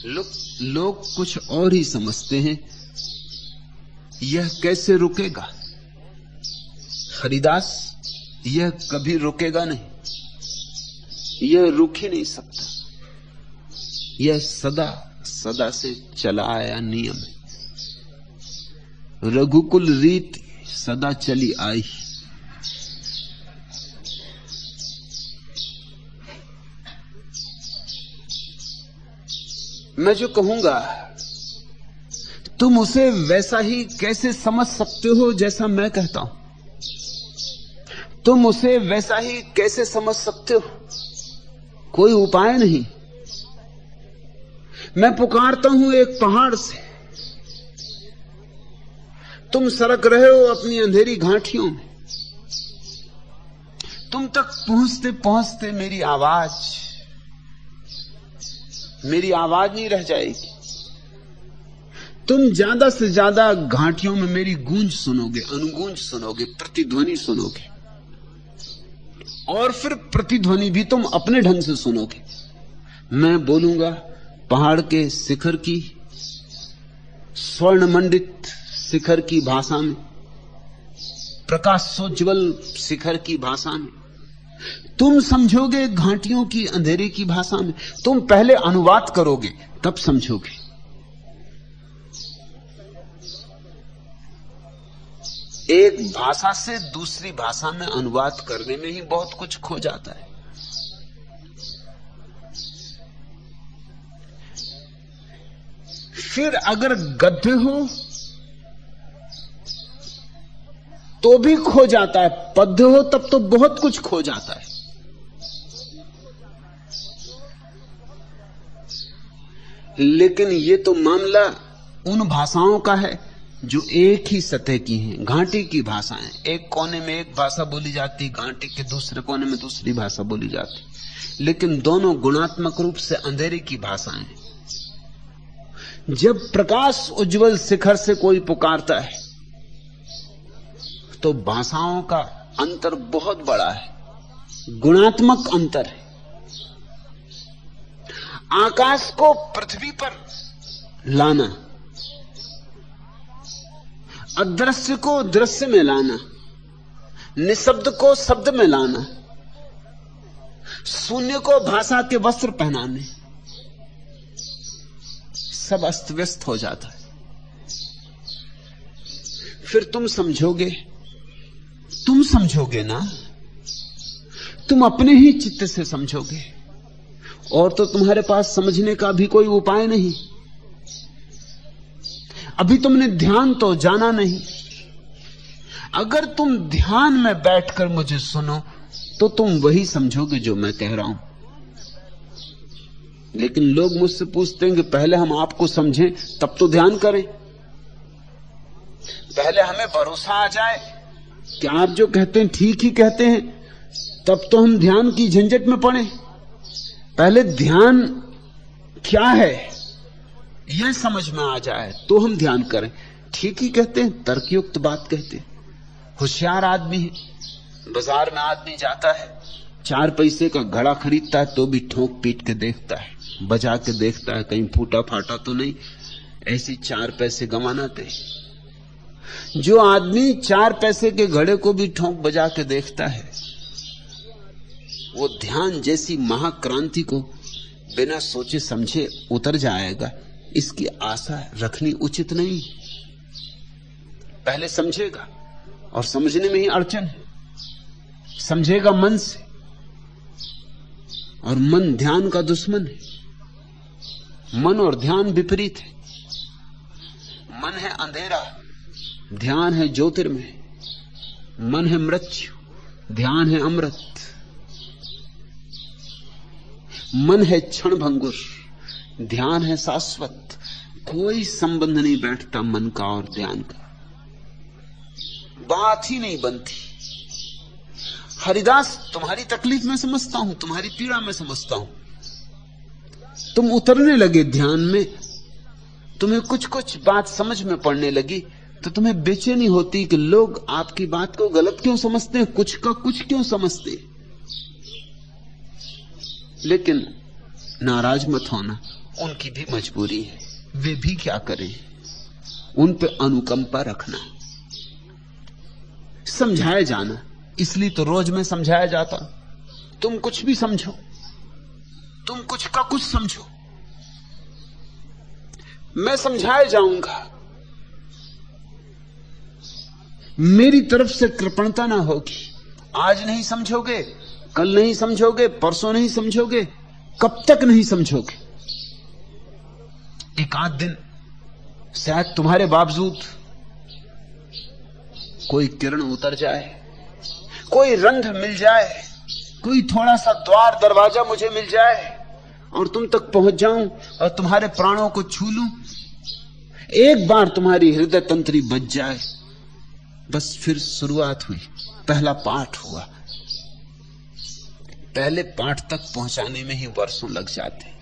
S2: लोग कुछ और ही समझते हैं, यह कैसे रुकेगा? हरिदास, यह कभी रुकेगा नहीं, यह रुक ही नहीं सकता, यह सदा सदा से चला आया नियम है। रघुकुल रीत सदा चली आई। मैं जो कहूंगा तुम उसे वैसा ही कैसे समझ सकते हो जैसा मैं कहता हूं? तुम उसे वैसा ही कैसे समझ सकते हो? कोई उपाय नहीं। मैं पुकारता हूं एक पहाड़ से, तुम सरक रहे हो अपनी अंधेरी घाटियों में, तुम तक पहुंचते पहुंचते मेरी आवाज नहीं रह जाएगी। तुम ज्यादा से ज्यादा घाटियों में मेरी गूंज सुनोगे, अनुगूंज सुनोगे, प्रतिध्वनि सुनोगे, और फिर प्रतिध्वनि भी तुम अपने ढंग से सुनोगे। मैं बोलूंगा पहाड़ के शिखर की, स्वर्ण मंडित शिखर की भाषा में, प्रकाशोज्वल शिखर की भाषा में। तुम समझोगे घाटियों की अंधेरे की भाषा में। तुम पहले अनुवाद करोगे तब समझोगे। एक भाषा से दूसरी भाषा में अनुवाद करने में ही बहुत कुछ खो जाता है। फिर अगर गद्य हो तो भी खो जाता है, पद्य हो तब तो बहुत कुछ खो जाता है। लेकिन ये तो मामला उन भाषाओं का है जो एक ही सतह की हैं, घाटी की भाषाएं। एक कोने में एक भाषा बोली जाती, घाटी के दूसरे कोने में दूसरी भाषा बोली जाती, लेकिन दोनों गुणात्मक रूप से अंधेरे की भाषाएं। जब प्रकाश उज्जवल शिखर से कोई पुकारता है तो भाषाओं का अंतर बहुत बड़ा है, गुणात्मक अंतर है। आकाश को पृथ्वी पर लाना, अदृश्य को दृश्य में लाना, निशब्द को शब्द में लाना, शून्य को भाषा के वस्त्र पहनाने, सब अस्त व्यस्त हो जाता है। फिर तुम समझोगे ना, तुम अपने ही चित्त से समझोगे, और तो तुम्हारे पास समझने का भी कोई उपाय नहीं। अभी तुमने ध्यान तो जाना नहीं। अगर तुम ध्यान में बैठकर मुझे सुनो तो तुम वही समझोगे जो मैं कह रहा हूं। लेकिन लोग मुझसे पूछते हैं कि पहले हम आपको समझें तब तो ध्यान करें, पहले हमें भरोसा आ जाए कि आप जो कहते हैं ठीक ही कहते हैं, तब तो हम ध्यान की झंझट में पड़े। पहले ध्यान क्या है यह समझ में आ जाए तो हम ध्यान करें। ठीक ही कहते हैं, तर्कयुक्त बात कहते हैं। होशियार आदमी है, बाजार में आदमी जाता है, 4 पैसे का घड़ा खरीदता है तो भी ठोक पीट के देखता है, बजा के देखता है कहीं फूटा फाटा तो नहीं, ऐसी 4 पैसे गंवाना थे। जो आदमी 4 पैसे के घड़े को भी ठोक बजा के देखता है, वो ध्यान जैसी महाक्रांति को बिना सोचे समझे उतर जाएगा, इसकी आशा रखनी उचित नहीं। पहले समझेगा, और समझने में ही अड़चन है। समझेगा मन से, और मन ध्यान का दुश्मन है। मन और ध्यान विपरीत है। मन है अंधेरा, ध्यान है ज्योतिर्मय। मन है मृत्यु, ध्यान है अमृत। मन है क्षणभंगुर, ध्यान है शाश्वत। कोई संबंध नहीं बैठता मन का और ध्यान का, बात ही नहीं बनती। हरिदास, तुम्हारी तकलीफ में समझता हूं, तुम्हारी पीड़ा में समझता हूं। तुम उतरने लगे ध्यान में, तुम्हें कुछ कुछ बात समझ में पड़ने लगी, तो तुम्हें बेचैनी होती कि लोग आपकी बात को गलत क्यों समझते हैं, कुछ का कुछ क्यों समझते हैं। लेकिन नाराज मत होना, उनकी भी मजबूरी है, वे भी क्या करें। उन पे अनुकंपा रखना, समझाए जाना। इसलिए तो रोज मैं समझाया जाता। तुम कुछ भी समझो, तुम कुछ का कुछ समझो, मैं समझाए जाऊंगा। मेरी तरफ से कृपणता ना होगी। आज नहीं समझोगे, कल नहीं समझोगे, परसों नहीं समझोगे, कब तक नहीं समझोगे। एक आध दिन शायद तुम्हारे बावजूद कोई किरण उतर जाए, कोई रंध्र मिल जाए, कोई थोड़ा सा द्वार दरवाजा मुझे मिल जाए और तुम तक पहुंच जाऊं और तुम्हारे प्राणों को छू लूं। एक बार तुम्हारी हृदय तंत्री बज जाए, बस फिर शुरुआत हुई, पहला पाठ हुआ। पहले पाठ तक पहुंचाने में ही वर्षों लग जाते।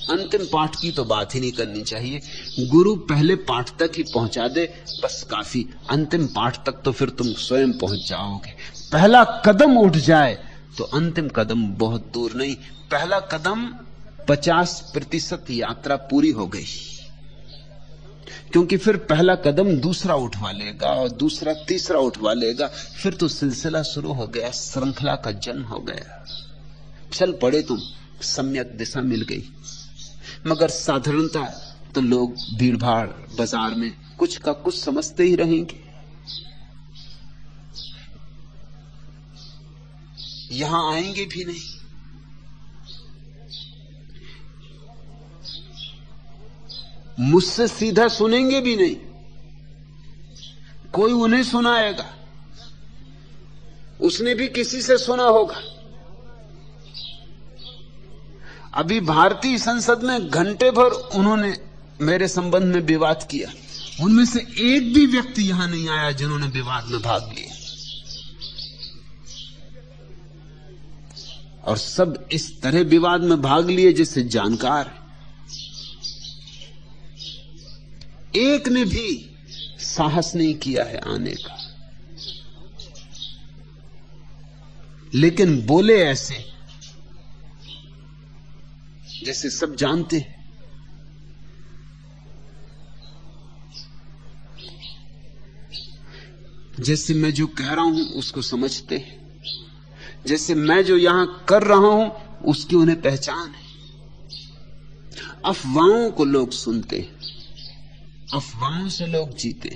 S2: अंतिम पाठ की तो बात ही नहीं करनी चाहिए। गुरु पहले पाठ तक ही पहुंचा दे बस काफी, अंतिम पाठ तक तो फिर तुम स्वयं पहुंच जाओगे। पहला कदम उठ जाए तो अंतिम कदम बहुत दूर नहीं। पहला कदम 50% यात्रा पूरी हो गई, क्योंकि फिर पहला कदम दूसरा उठवा लेगा और दूसरा तीसरा उठवा लेगा, फिर तो सिलसिला शुरू हो गया, श्रृंखला का जन्म हो गया। चल पड़े तुम, सम्यक दिशा मिल गई। मगर साधारणता तो लोग भीड़ भाड़ बाजार में कुछ का कुछ समझते ही रहेंगे। यहां आएंगे भी नहीं। मुझसे सीधा सुनेंगे भी नहीं, कोई उन्हें सुनाएगा, उसने भी किसी से सुना होगा। अभी भारतीय संसद में घंटे भर उन्होंने मेरे संबंध में विवाद किया, उनमें से एक भी व्यक्ति यहां नहीं आया जिन्होंने विवाद में भाग लिया, और सब इस तरह विवाद में भाग लिए जैसे जानकार है। एक ने भी साहस नहीं किया है आने का, लेकिन बोले ऐसे जैसे सब जानते हैं। जैसे मैं जो कह रहा हूं उसको समझते हैं, जैसे मैं जो यहां कर रहा हूं उसकी उन्हें पहचान है। अफवाहों को लोग सुनते हैं, अफवाहों से लोग जीते,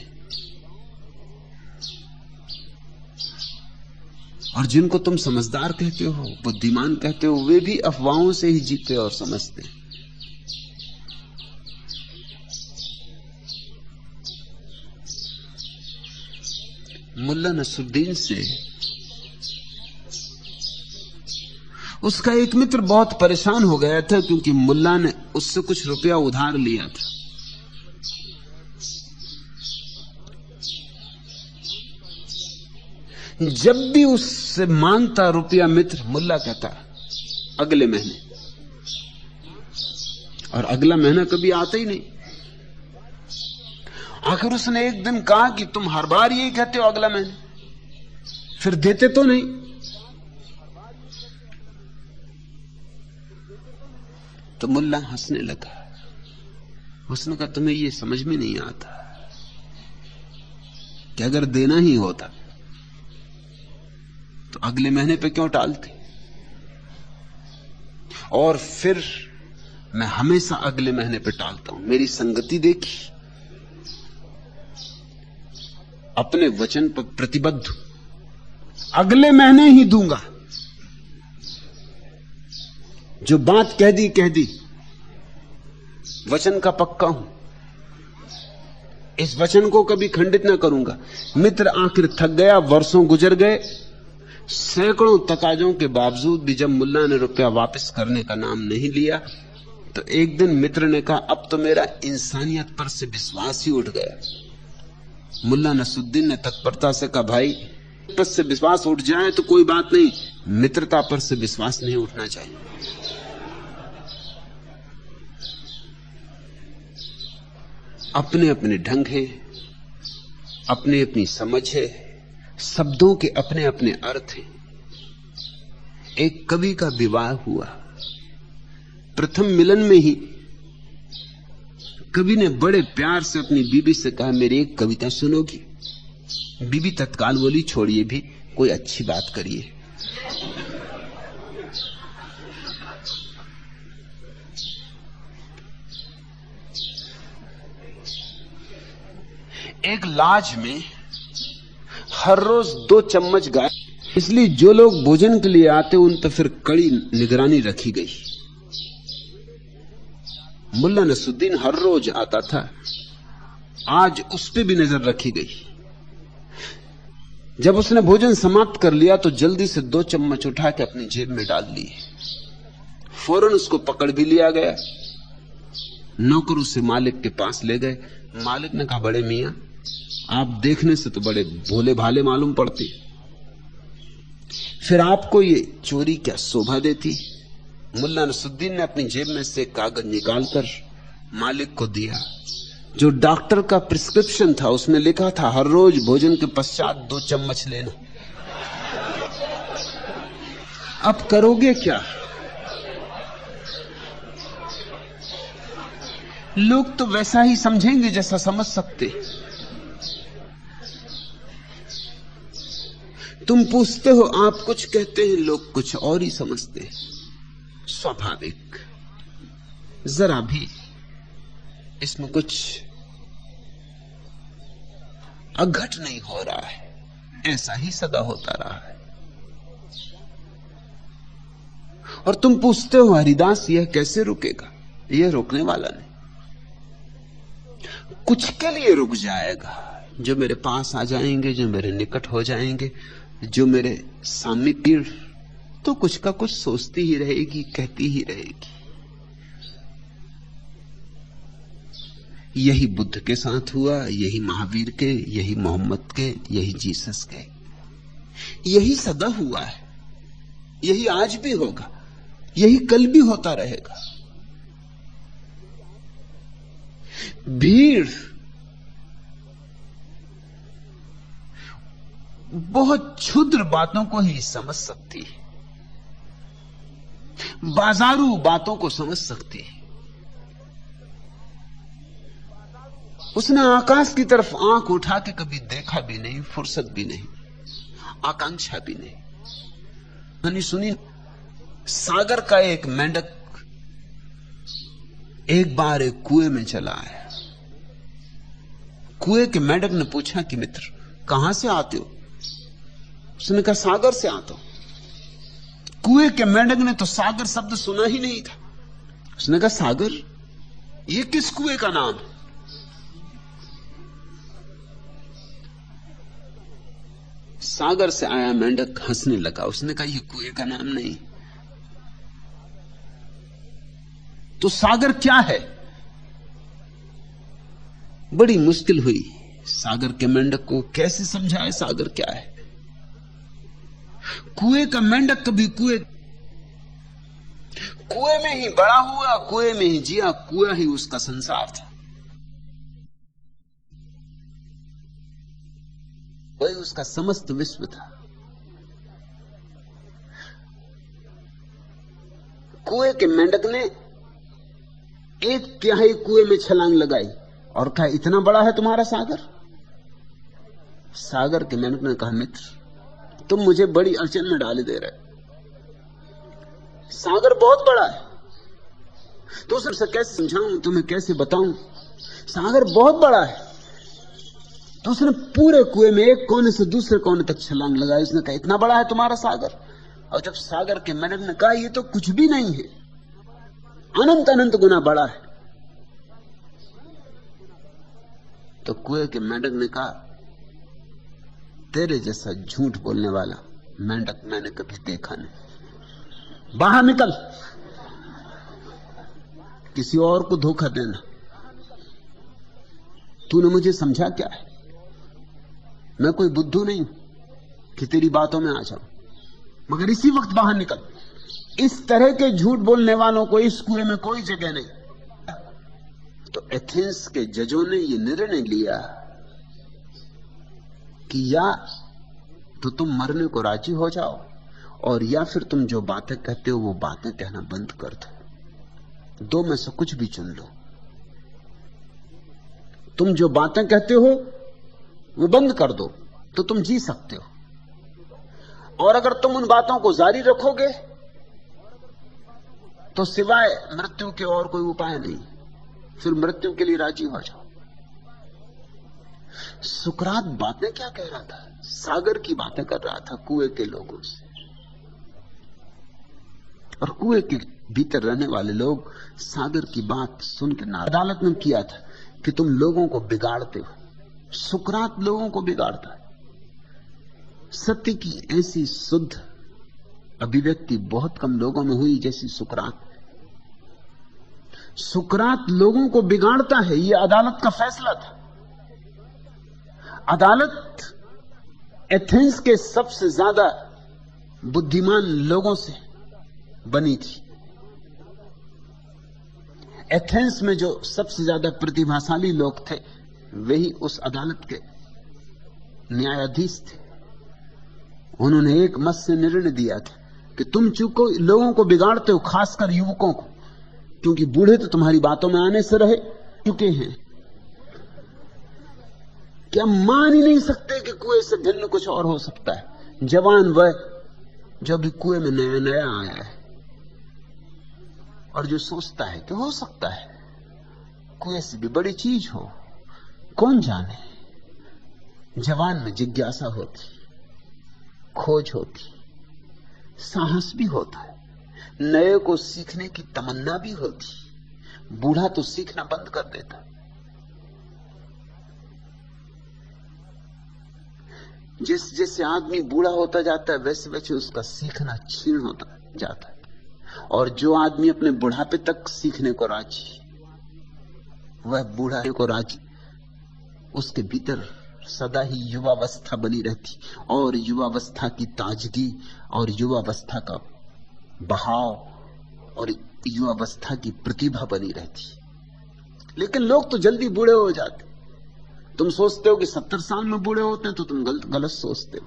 S2: और जिनको तुम समझदार कहते हो, बुद्धिमान कहते हो, वे भी अफवाहों से ही जीते और समझते। मुल्ला नसरुद्दीन से उसका एक मित्र बहुत परेशान हो गया था, क्योंकि मुल्ला ने उससे कुछ रुपया उधार लिया था। जब भी उससे मांगता रुपया मित्र, मुल्ला कहता अगले महीने, और अगला महीना कभी आता ही नहीं। आखिर उसने एक दिन कहा कि तुम हर बार यही कहते हो अगला महीने, फिर देते तो नहीं। तो मुल्ला हंसने लगा। उसने कहा तुम्हें यह समझ में नहीं आता कि अगर देना ही होता तो अगले महीने पे क्यों टालते। और फिर मैं हमेशा अगले महीने पे टालता हूं। मेरी संगति देखी, अपने वचन पर प्रतिबद्ध, अगले महीने ही दूंगा। जो बात कह दी, वचन का पक्का हूं, इस वचन को कभी खंडित ना करूंगा। मित्र आखिर थक गया, वर्षों गुजर गए, सैकड़ों तकाजों के बावजूद भी जब मुल्ला ने रुपया वापस करने का नाम नहीं लिया, तो एक दिन मित्र ने कहा अब तो मेरा इंसानियत पर से विश्वास ही उठ गया। मुल्ला नसरुद्दीन ने तत्परता से कहा भाई, पर से विश्वास उठ जाए तो कोई बात नहीं, मित्रता पर से विश्वास नहीं उठना चाहिए। अपने अपने ढंग है, अपनी अपनी समझ है, शब्दों के अपने अपने अर्थ हैं। एक कवि का विवाह हुआ, प्रथम मिलन में ही कवि ने बड़े प्यार से अपनी बीबी से कहा मेरी एक कविता सुनोगी। बीबी तत्काल बोली छोड़िए भी, कोई अच्छी बात करिए। एक लाज में हर रोज 2 चम्मच गाय, इसलिए जो लोग भोजन के लिए आते उन पर फिर कड़ी निगरानी रखी गई। मुल्ला नसरुद्दीन हर रोज आता था, आज उस पर भी नजर रखी गई। जब उसने भोजन समाप्त कर लिया तो जल्दी से 2 चम्मच उठा के अपनी जेब में डाल लिए। फौरन उसको पकड़ भी लिया गया। नौकर उसे मालिक के पास ले गए। मालिक ने कहा बड़े मियां, आप देखने से तो बड़े भोले भाले मालूम पड़ते, फिर आपको ये चोरी क्या शोभा देती? मुल्ला नसरुद्दीन ने अपनी जेब में से कागज निकालकर मालिक को दिया। जो डॉक्टर का प्रिस्क्रिप्शन था उसमें लिखा था हर रोज भोजन के पश्चात 2 चम्मच लेना। अब करोगे क्या? लोग तो वैसा ही समझेंगे जैसा समझ सकते। तुम पूछते हो, आप कुछ कहते हैं, लोग कुछ और ही समझते हैं। स्वाभाविक, जरा भी इसमें कुछ अघट नहीं हो रहा है, ऐसा ही सदा होता रहा है। और तुम पूछते हो हरिदास यह कैसे रुकेगा? यह रुकने वाला नहीं, कुछ के लिए रुक जाएगा। जो मेरे पास आ जाएंगे, जो मेरे निकट हो जाएंगे, जो मेरे सामीप्य, तो कुछ का कुछ सोचती ही रहेगी, कहती ही रहेगी। यही बुद्ध के साथ हुआ, यही महावीर के, यही मोहम्मद के, यही जीसस के, यही सदा हुआ है, यही आज भी होगा, यही कल भी होता रहेगा। भीड़ बहुत क्षुद्र बातों को ही समझ सकती है, बाजारू बातों को समझ सकती है। उसने आकाश की तरफ आंख उठा के कभी देखा भी नहीं, फुर्सत भी नहीं, आकांक्षा भी नहीं। मैंने सुनी, सागर का एक मेंढक एक बार एक कुएं में चला आया। कुएं के मेंढक ने पूछा कि मित्र कहां से आते हो? उसने कहा सागर से आता हूं। कुएं के मेंढक ने तो सागर शब्द सुना ही नहीं था। उसने कहा सागर, ये किस कुएं का नाम है? सागर से आया मेंढक हंसने लगा। उसने कहा यह कुएं का नाम नहीं। तो सागर क्या है? बड़ी मुश्किल हुई सागर के मेंढक को कैसे समझाए सागर क्या है। कुएं का मेंढक कभी कुएं में ही बड़ा हुआ, कुएं में ही जिया, कुआं ही उसका संसार था, वही उसका समस्त विश्व था। कुएं के मेंढक ने 1/3 कुएं में छलांग लगाई और कहा इतना बड़ा है तुम्हारा सागर? सागर के मेंढक ने कहा मित्र तुम मुझे बड़ी अड़चन में डाले दे रहे। सागर बहुत बड़ा है, तो उससे कैसे समझाऊं, तुम्हें कैसे बताऊं? सागर बहुत बड़ा है। तो उसने पूरे कुएं में एक कोने से दूसरे कोने तक छलांग लगाई। उसने कहा इतना बड़ा है तुम्हारा सागर? और जब सागर के मेंढक ने कहा ये तो कुछ भी नहीं है, अनंत अनंत गुना बड़ा है, तो कुएं के मेंढक ने कहा तेरे जैसा झूठ बोलने वाला मेंढक मैंने कभी देखा नहीं। बाहर निकल, किसी और को धोखा देना। तूने मुझे समझा क्या है? मैं कोई बुद्धू नहीं हूं कि तेरी बातों में आ जाऊं, मगर इसी वक्त बाहर निकल। इस तरह के झूठ बोलने वालों को इस कुएं में कोई जगह नहीं। तो एथेंस के जजों ने यह निर्णय लिया कि या तो तुम मरने को राजी हो जाओ और या फिर तुम जो बातें कहते हो वो बातें कहना बंद कर दो। दो में से कुछ भी चुन लो। तुम जो बातें कहते हो वो बंद कर दो तो तुम जी सकते हो, और अगर तुम उन बातों को जारी रखोगे तो सिवाय मृत्यु के और कोई उपाय नहीं। फिर मृत्यु के लिए राजी हो जाओ। सुकरात बातें क्या कह रहा था? सागर की बातें कर रहा था कुएं के लोगों से। और कुएं के भीतर रहने वाले लोग सागर की बात सुनकर ना अदालत में किया था कि तुम लोगों को बिगाड़ते हो। सुकरात लोगों को बिगाड़ता है। सत्य की ऐसी शुद्ध अभिव्यक्ति बहुत कम लोगों में हुई जैसी सुकरात। सुकरात लोगों को बिगाड़ता है, यह अदालत का फैसला था। अदालत एथेंस के सबसे ज्यादा बुद्धिमान लोगों से बनी थी, एथेंस में जो सबसे ज्यादा प्रतिभाशाली लोग थे वही उस अदालत के न्यायाधीश थे। उन्होंने एक मत से निर्णय दिया था कि तुम चूको लोगों को बिगाड़ते हो, खासकर युवकों को, क्योंकि बूढ़े तो तुम्हारी बातों में आने से रहे चुके हैं। क्या मान ही नहीं सकते कि कुएं से भिन्न कुछ और हो सकता है। जवान वह जो भी कुएं में नया नया आया है और जो सोचता है कि हो सकता है कुएं से भी बड़ी चीज हो, कौन जाने। जवान में जिज्ञासा होती, खोज होती, साहस भी होता है, नए को सीखने की तमन्ना भी होती। बूढ़ा तो सीखना बंद कर देता है। जैसे आदमी बूढ़ा होता जाता है वैसे वैसे उसका सीखना क्षीण होता जाता है। और जो आदमी अपने बुढ़ापे तक सीखने को राजी, वह बूढ़ा को राजी, उसके भीतर सदा ही युवावस्था बनी रहती और युवावस्था की ताजगी और युवावस्था का बहाव और युवावस्था की प्रतिभा बनी रहती। लेकिन लोग तो जल्दी बूढ़े हो जाते। तुम सोचते हो कि 70 साल में बूढ़े होते हैं तो तुम गलत सोचते हो।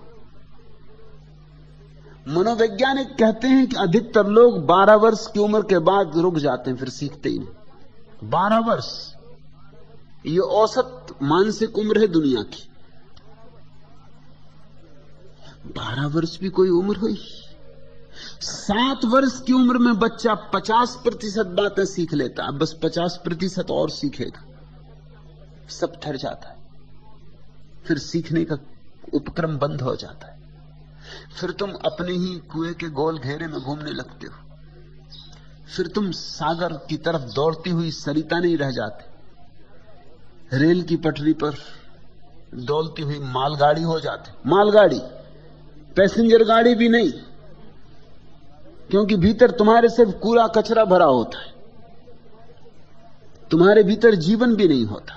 S2: मनोवैज्ञानिक कहते हैं कि अधिकतर लोग 12 वर्ष की उम्र के बाद रुक जाते हैं, फिर सीखते ही नहीं। 12 वर्ष ये औसत मानसिक उम्र है दुनिया की। 12 वर्ष भी कोई उम्र हुई? 7 वर्ष की उम्र में बच्चा 50% बातें सीख लेता है, बस 50% और सीखेगा, सब ठहर जाता है। फिर सीखने का उपक्रम बंद हो जाता है। फिर तुम अपने ही कुएं के गोल घेरे में घूमने लगते हो। फिर तुम सागर की तरफ दौड़ती हुई सरिता नहीं रह जाते, रेल की पटरी पर दौड़ती हुई मालगाड़ी हो जाते। मालगाड़ी, पैसेंजर गाड़ी भी नहीं, क्योंकि भीतर तुम्हारे सिर्फ कूड़ा कचरा भरा होता है, तुम्हारे भीतर जीवन भी नहीं होता।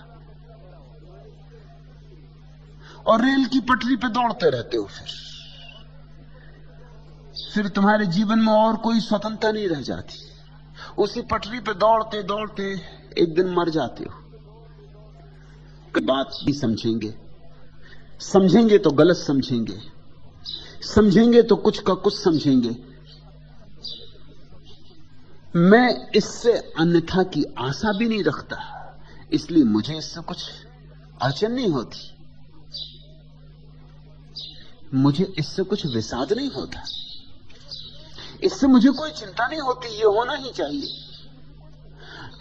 S2: और रेल की पटरी पे दौड़ते रहते हो। फिर तुम्हारे जीवन में और कोई स्वतंत्रता नहीं रह जाती। उसी पटरी पे दौड़ते दौड़ते एक दिन मर जाते हो। बात भी समझेंगे तो गलत समझेंगे, समझेंगे तो कुछ का कुछ समझेंगे। मैं इससे अन्यथा की आशा भी नहीं रखता, इसलिए मुझे इससे कुछ अड़चन नहीं होती, मुझे इससे कुछ विषाद नहीं होता, इससे मुझे कोई चिंता नहीं होती। ये होना ही चाहिए।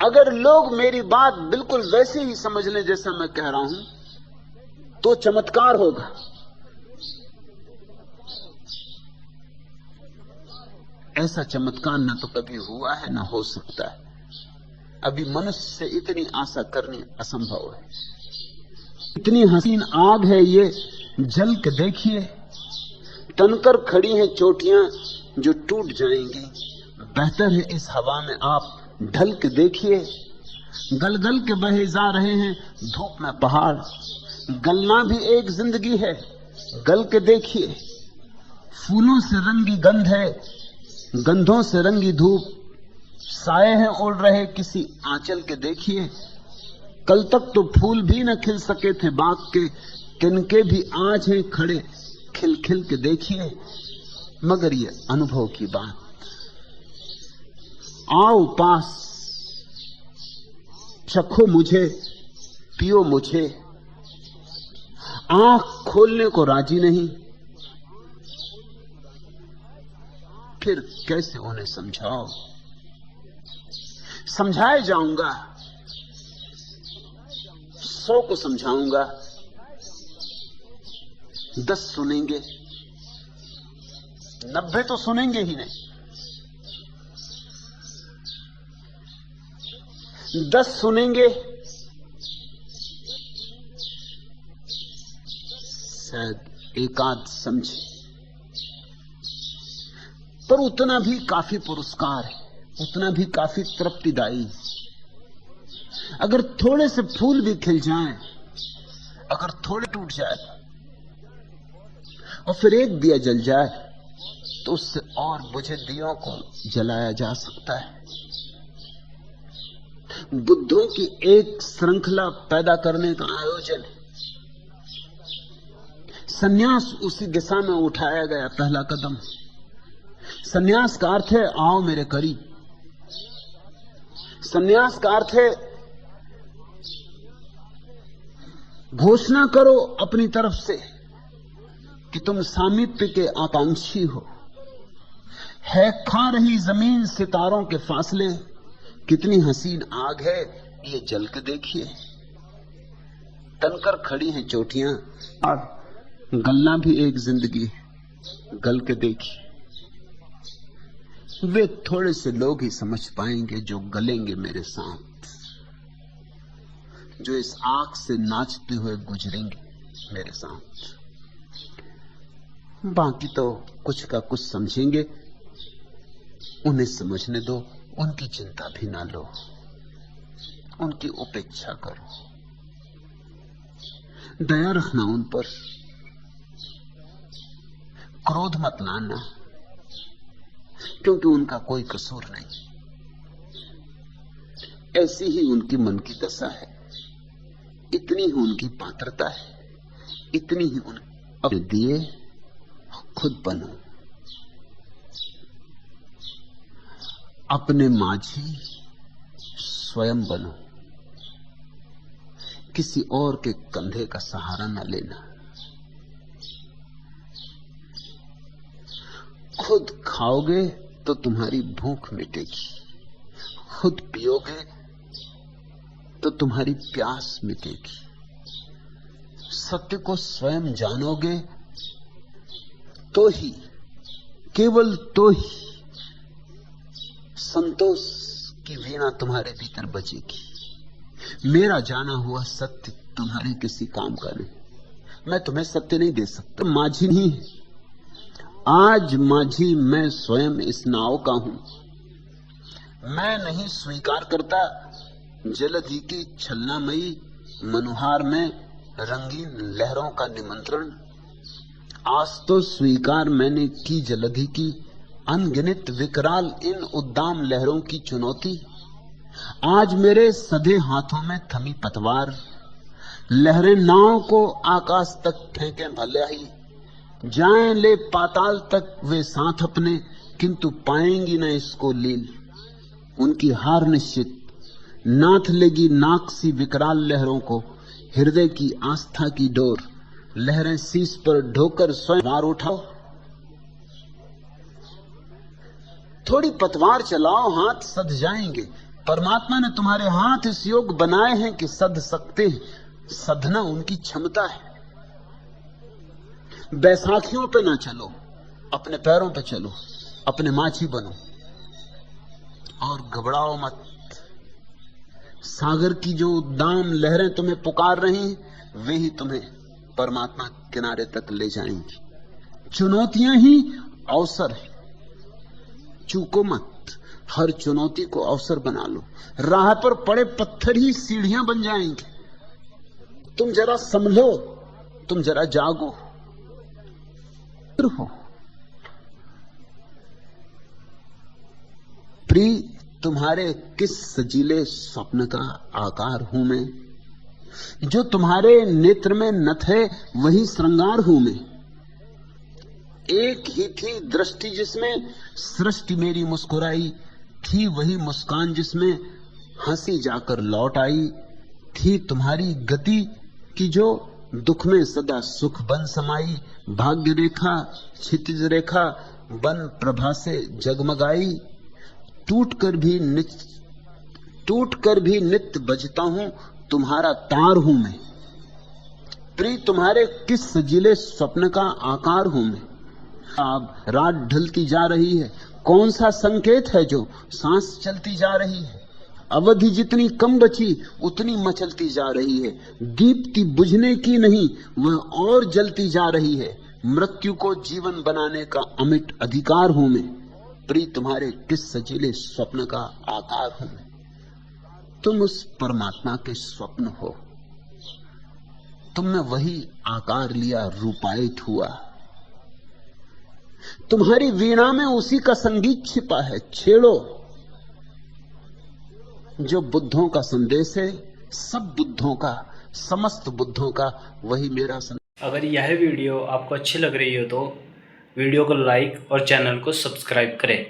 S2: अगर लोग मेरी बात बिल्कुल वैसे ही समझ लें जैसा मैं कह रहा हूं तो चमत्कार होगा। ऐसा चमत्कार न तो कभी हुआ है न हो सकता है। अभी मनुष्य से इतनी आशा करनी असंभव है। इतनी हसीन आग है ये, जल के देखिए। तनकर खड़ी हैं चोटियां जो टूट जाएंगी। बेहतर है इस हवा में आप ढल के देखिए। गल गल के बहे जा रहे हैं धूप में पहाड़। गलना भी एक जिंदगी है, गल के देखिए। फूलों से रंगी गंध है, गंधों से रंगी धूप। साए हैं उड़ रहे किसी आंचल के देखिए। कल तक तो फूल भी न खिल सके थे बाग के, तिनके भी आज हैं खड़े, खिल खिल के देखिए। मगर ये अनुभव की बात। आओ पास, चखो मुझे, पियो मुझे। आंख खोलने को राजी नहीं, फिर कैसे उन्हें समझाओ? समझाए जाऊंगा, 100 को समझाऊंगा, 10 सुनेंगे, 90 तो सुनेंगे ही नहीं। 10 सुनेंगे, शायद एकाध समझे, पर उतना भी काफी पुरस्कार है, उतना भी काफी तृप्तिदायी। अगर थोड़े से फूल भी खिल जाएं, अगर थोड़े टूट जाए और फिर एक दिया जल जाए तो उससे और बुझे दियों को जलाया जा सकता है। बुद्धों की एक श्रृंखला पैदा करने का आयोजन है। सन्यास उसी दिशा में उठाया गया पहला कदम। सन्यास का अर्थ है आओ मेरे करीब। सन्यास का अर्थ है घोषणा करो अपनी तरफ से कि तुम सामीप्य के आकांक्षी हो। है खा रही जमीन सितारों के फासले, कितनी हसीन आग है ये जल के देखिए। तनकर खड़ी हैं चोटियां और गलना भी एक जिंदगी है, गल के देखिए। वे थोड़े से लोग ही समझ पाएंगे जो गलेंगे मेरे साथ, जो इस आग से नाचते हुए गुजरेंगे मेरे साथ। बाकी तो कुछ का कुछ समझेंगे, उन्हें समझने दो, उनकी चिंता भी ना लो, उनकी उपेक्षा करो, दया रखना उन पर, क्रोध मत लाना, क्योंकि उनका कोई कसूर नहीं। ऐसी ही उनकी मन की दशा है, इतनी ही उनकी पात्रता है, इतनी ही उन दिए खुद बनो। अपने माझी स्वयं बनो, किसी और के कंधे का सहारा न लेना। खुद खाओगे तो तुम्हारी भूख मिटेगी, खुद पियोगे तो तुम्हारी प्यास मिटेगी। सत्य को स्वयं जानोगे तो ही, केवल तो ही संतोष की वीणा तुम्हारे भीतर बजेगी। मेरा जाना हुआ सत्य तुम्हारे किसी काम का नहीं। मैं तुम्हें सत्य नहीं दे सकता, माझी नहीं है। आज माझी मैं स्वयं इस नाव का हूं। मैं नहीं स्वीकार करता जलधि की छलनामयी मनुहार में रंगीन लहरों का निमंत्रण। आज तो स्वीकार मैंने की जलधि की अनगिनत विकराल इन उद्दाम लहरों की चुनौती। आज मेरे सधे हाथों में थमी पतवार, लहरें नाव को आकाश तक फेंके भले ही, जाएं ले पाताल तक वे साथ अपने, किंतु पाएंगी न इसको लील। उनकी हार निश्चित, नाथ लेगी नाक सी विकराल लहरों को, हृदय की आस्था की डोर। लहरें शीश पर ढोकर स्वयं वार उठाओ। थोड़ी पतवार चलाओ, हाथ सध जाएंगे। परमात्मा ने तुम्हारे हाथ इस योग बनाए हैं कि सध सकते हैं। सधना उनकी क्षमता है। बैसाखियों पे ना चलो, अपने पैरों पे चलो, अपने माझी बनो और घबराओ मत। सागर की जो उद्दाम लहरें तुम्हें पुकार रही हैं, वे ही तुम्हें परमात्मा किनारे तक ले जाएंगी। चुनौतियां ही अवसर है, चूको मत। हर चुनौती को अवसर बना लो। राह पर पड़े पत्थर ही सीढ़ियां बन जाएंगे। तुम जरा संभलो, तुम जरा जागो। हो प्रिय, तुम्हारे किस सजीले स्वप्न का आकार हूं मैं। जो तुम्हारे नेत्र में नथ है वही श्रृंगार हूं मैं। एक ही थी दृष्टि जिसमें सृष्टि मेरी मुस्कुराई, थी वही मुस्कान जिसमें हंसी जाकर लौट आई। थी तुम्हारी गति की जो दुख में सदा सुख बन समाई। भाग्य रेखा क्षितिज रेखा बन प्रभा से जगमगाई। टूट कर भी नित्य बजता हूं, तुम्हारा तार हूं मैं। प्रिय, तुम्हारे किस सजीले स्वप्न का आकार हूं मैं। अब रात ढलती जा रही है, कौन सा संकेत है जो सांस चलती जा रही है। अवधि जितनी कम बची उतनी मचलती जा रही है। दीप्ति बुझने की नहीं, वह और जलती जा रही है। मृत्यु को जीवन बनाने का अमिट अधिकार हूं मैं। प्रिय, तुम्हारे किस सजीले स्वप्न का आकार हूं मैं। तुम उस परमात्मा के स्वप्न हो। तुमने वही आकार लिया, रूपायित हुआ। तुम्हारी वीणा में उसी का संगीत छिपा है। छेड़ो, जो बुद्धों का संदेश है, सब बुद्धों का, समस्त बुद्धों का, वही मेरा संदेश।
S1: अगर यह वीडियो आपको अच्छी लग रही हो तो वीडियो को लाइक और चैनल को सब्सक्राइब करें।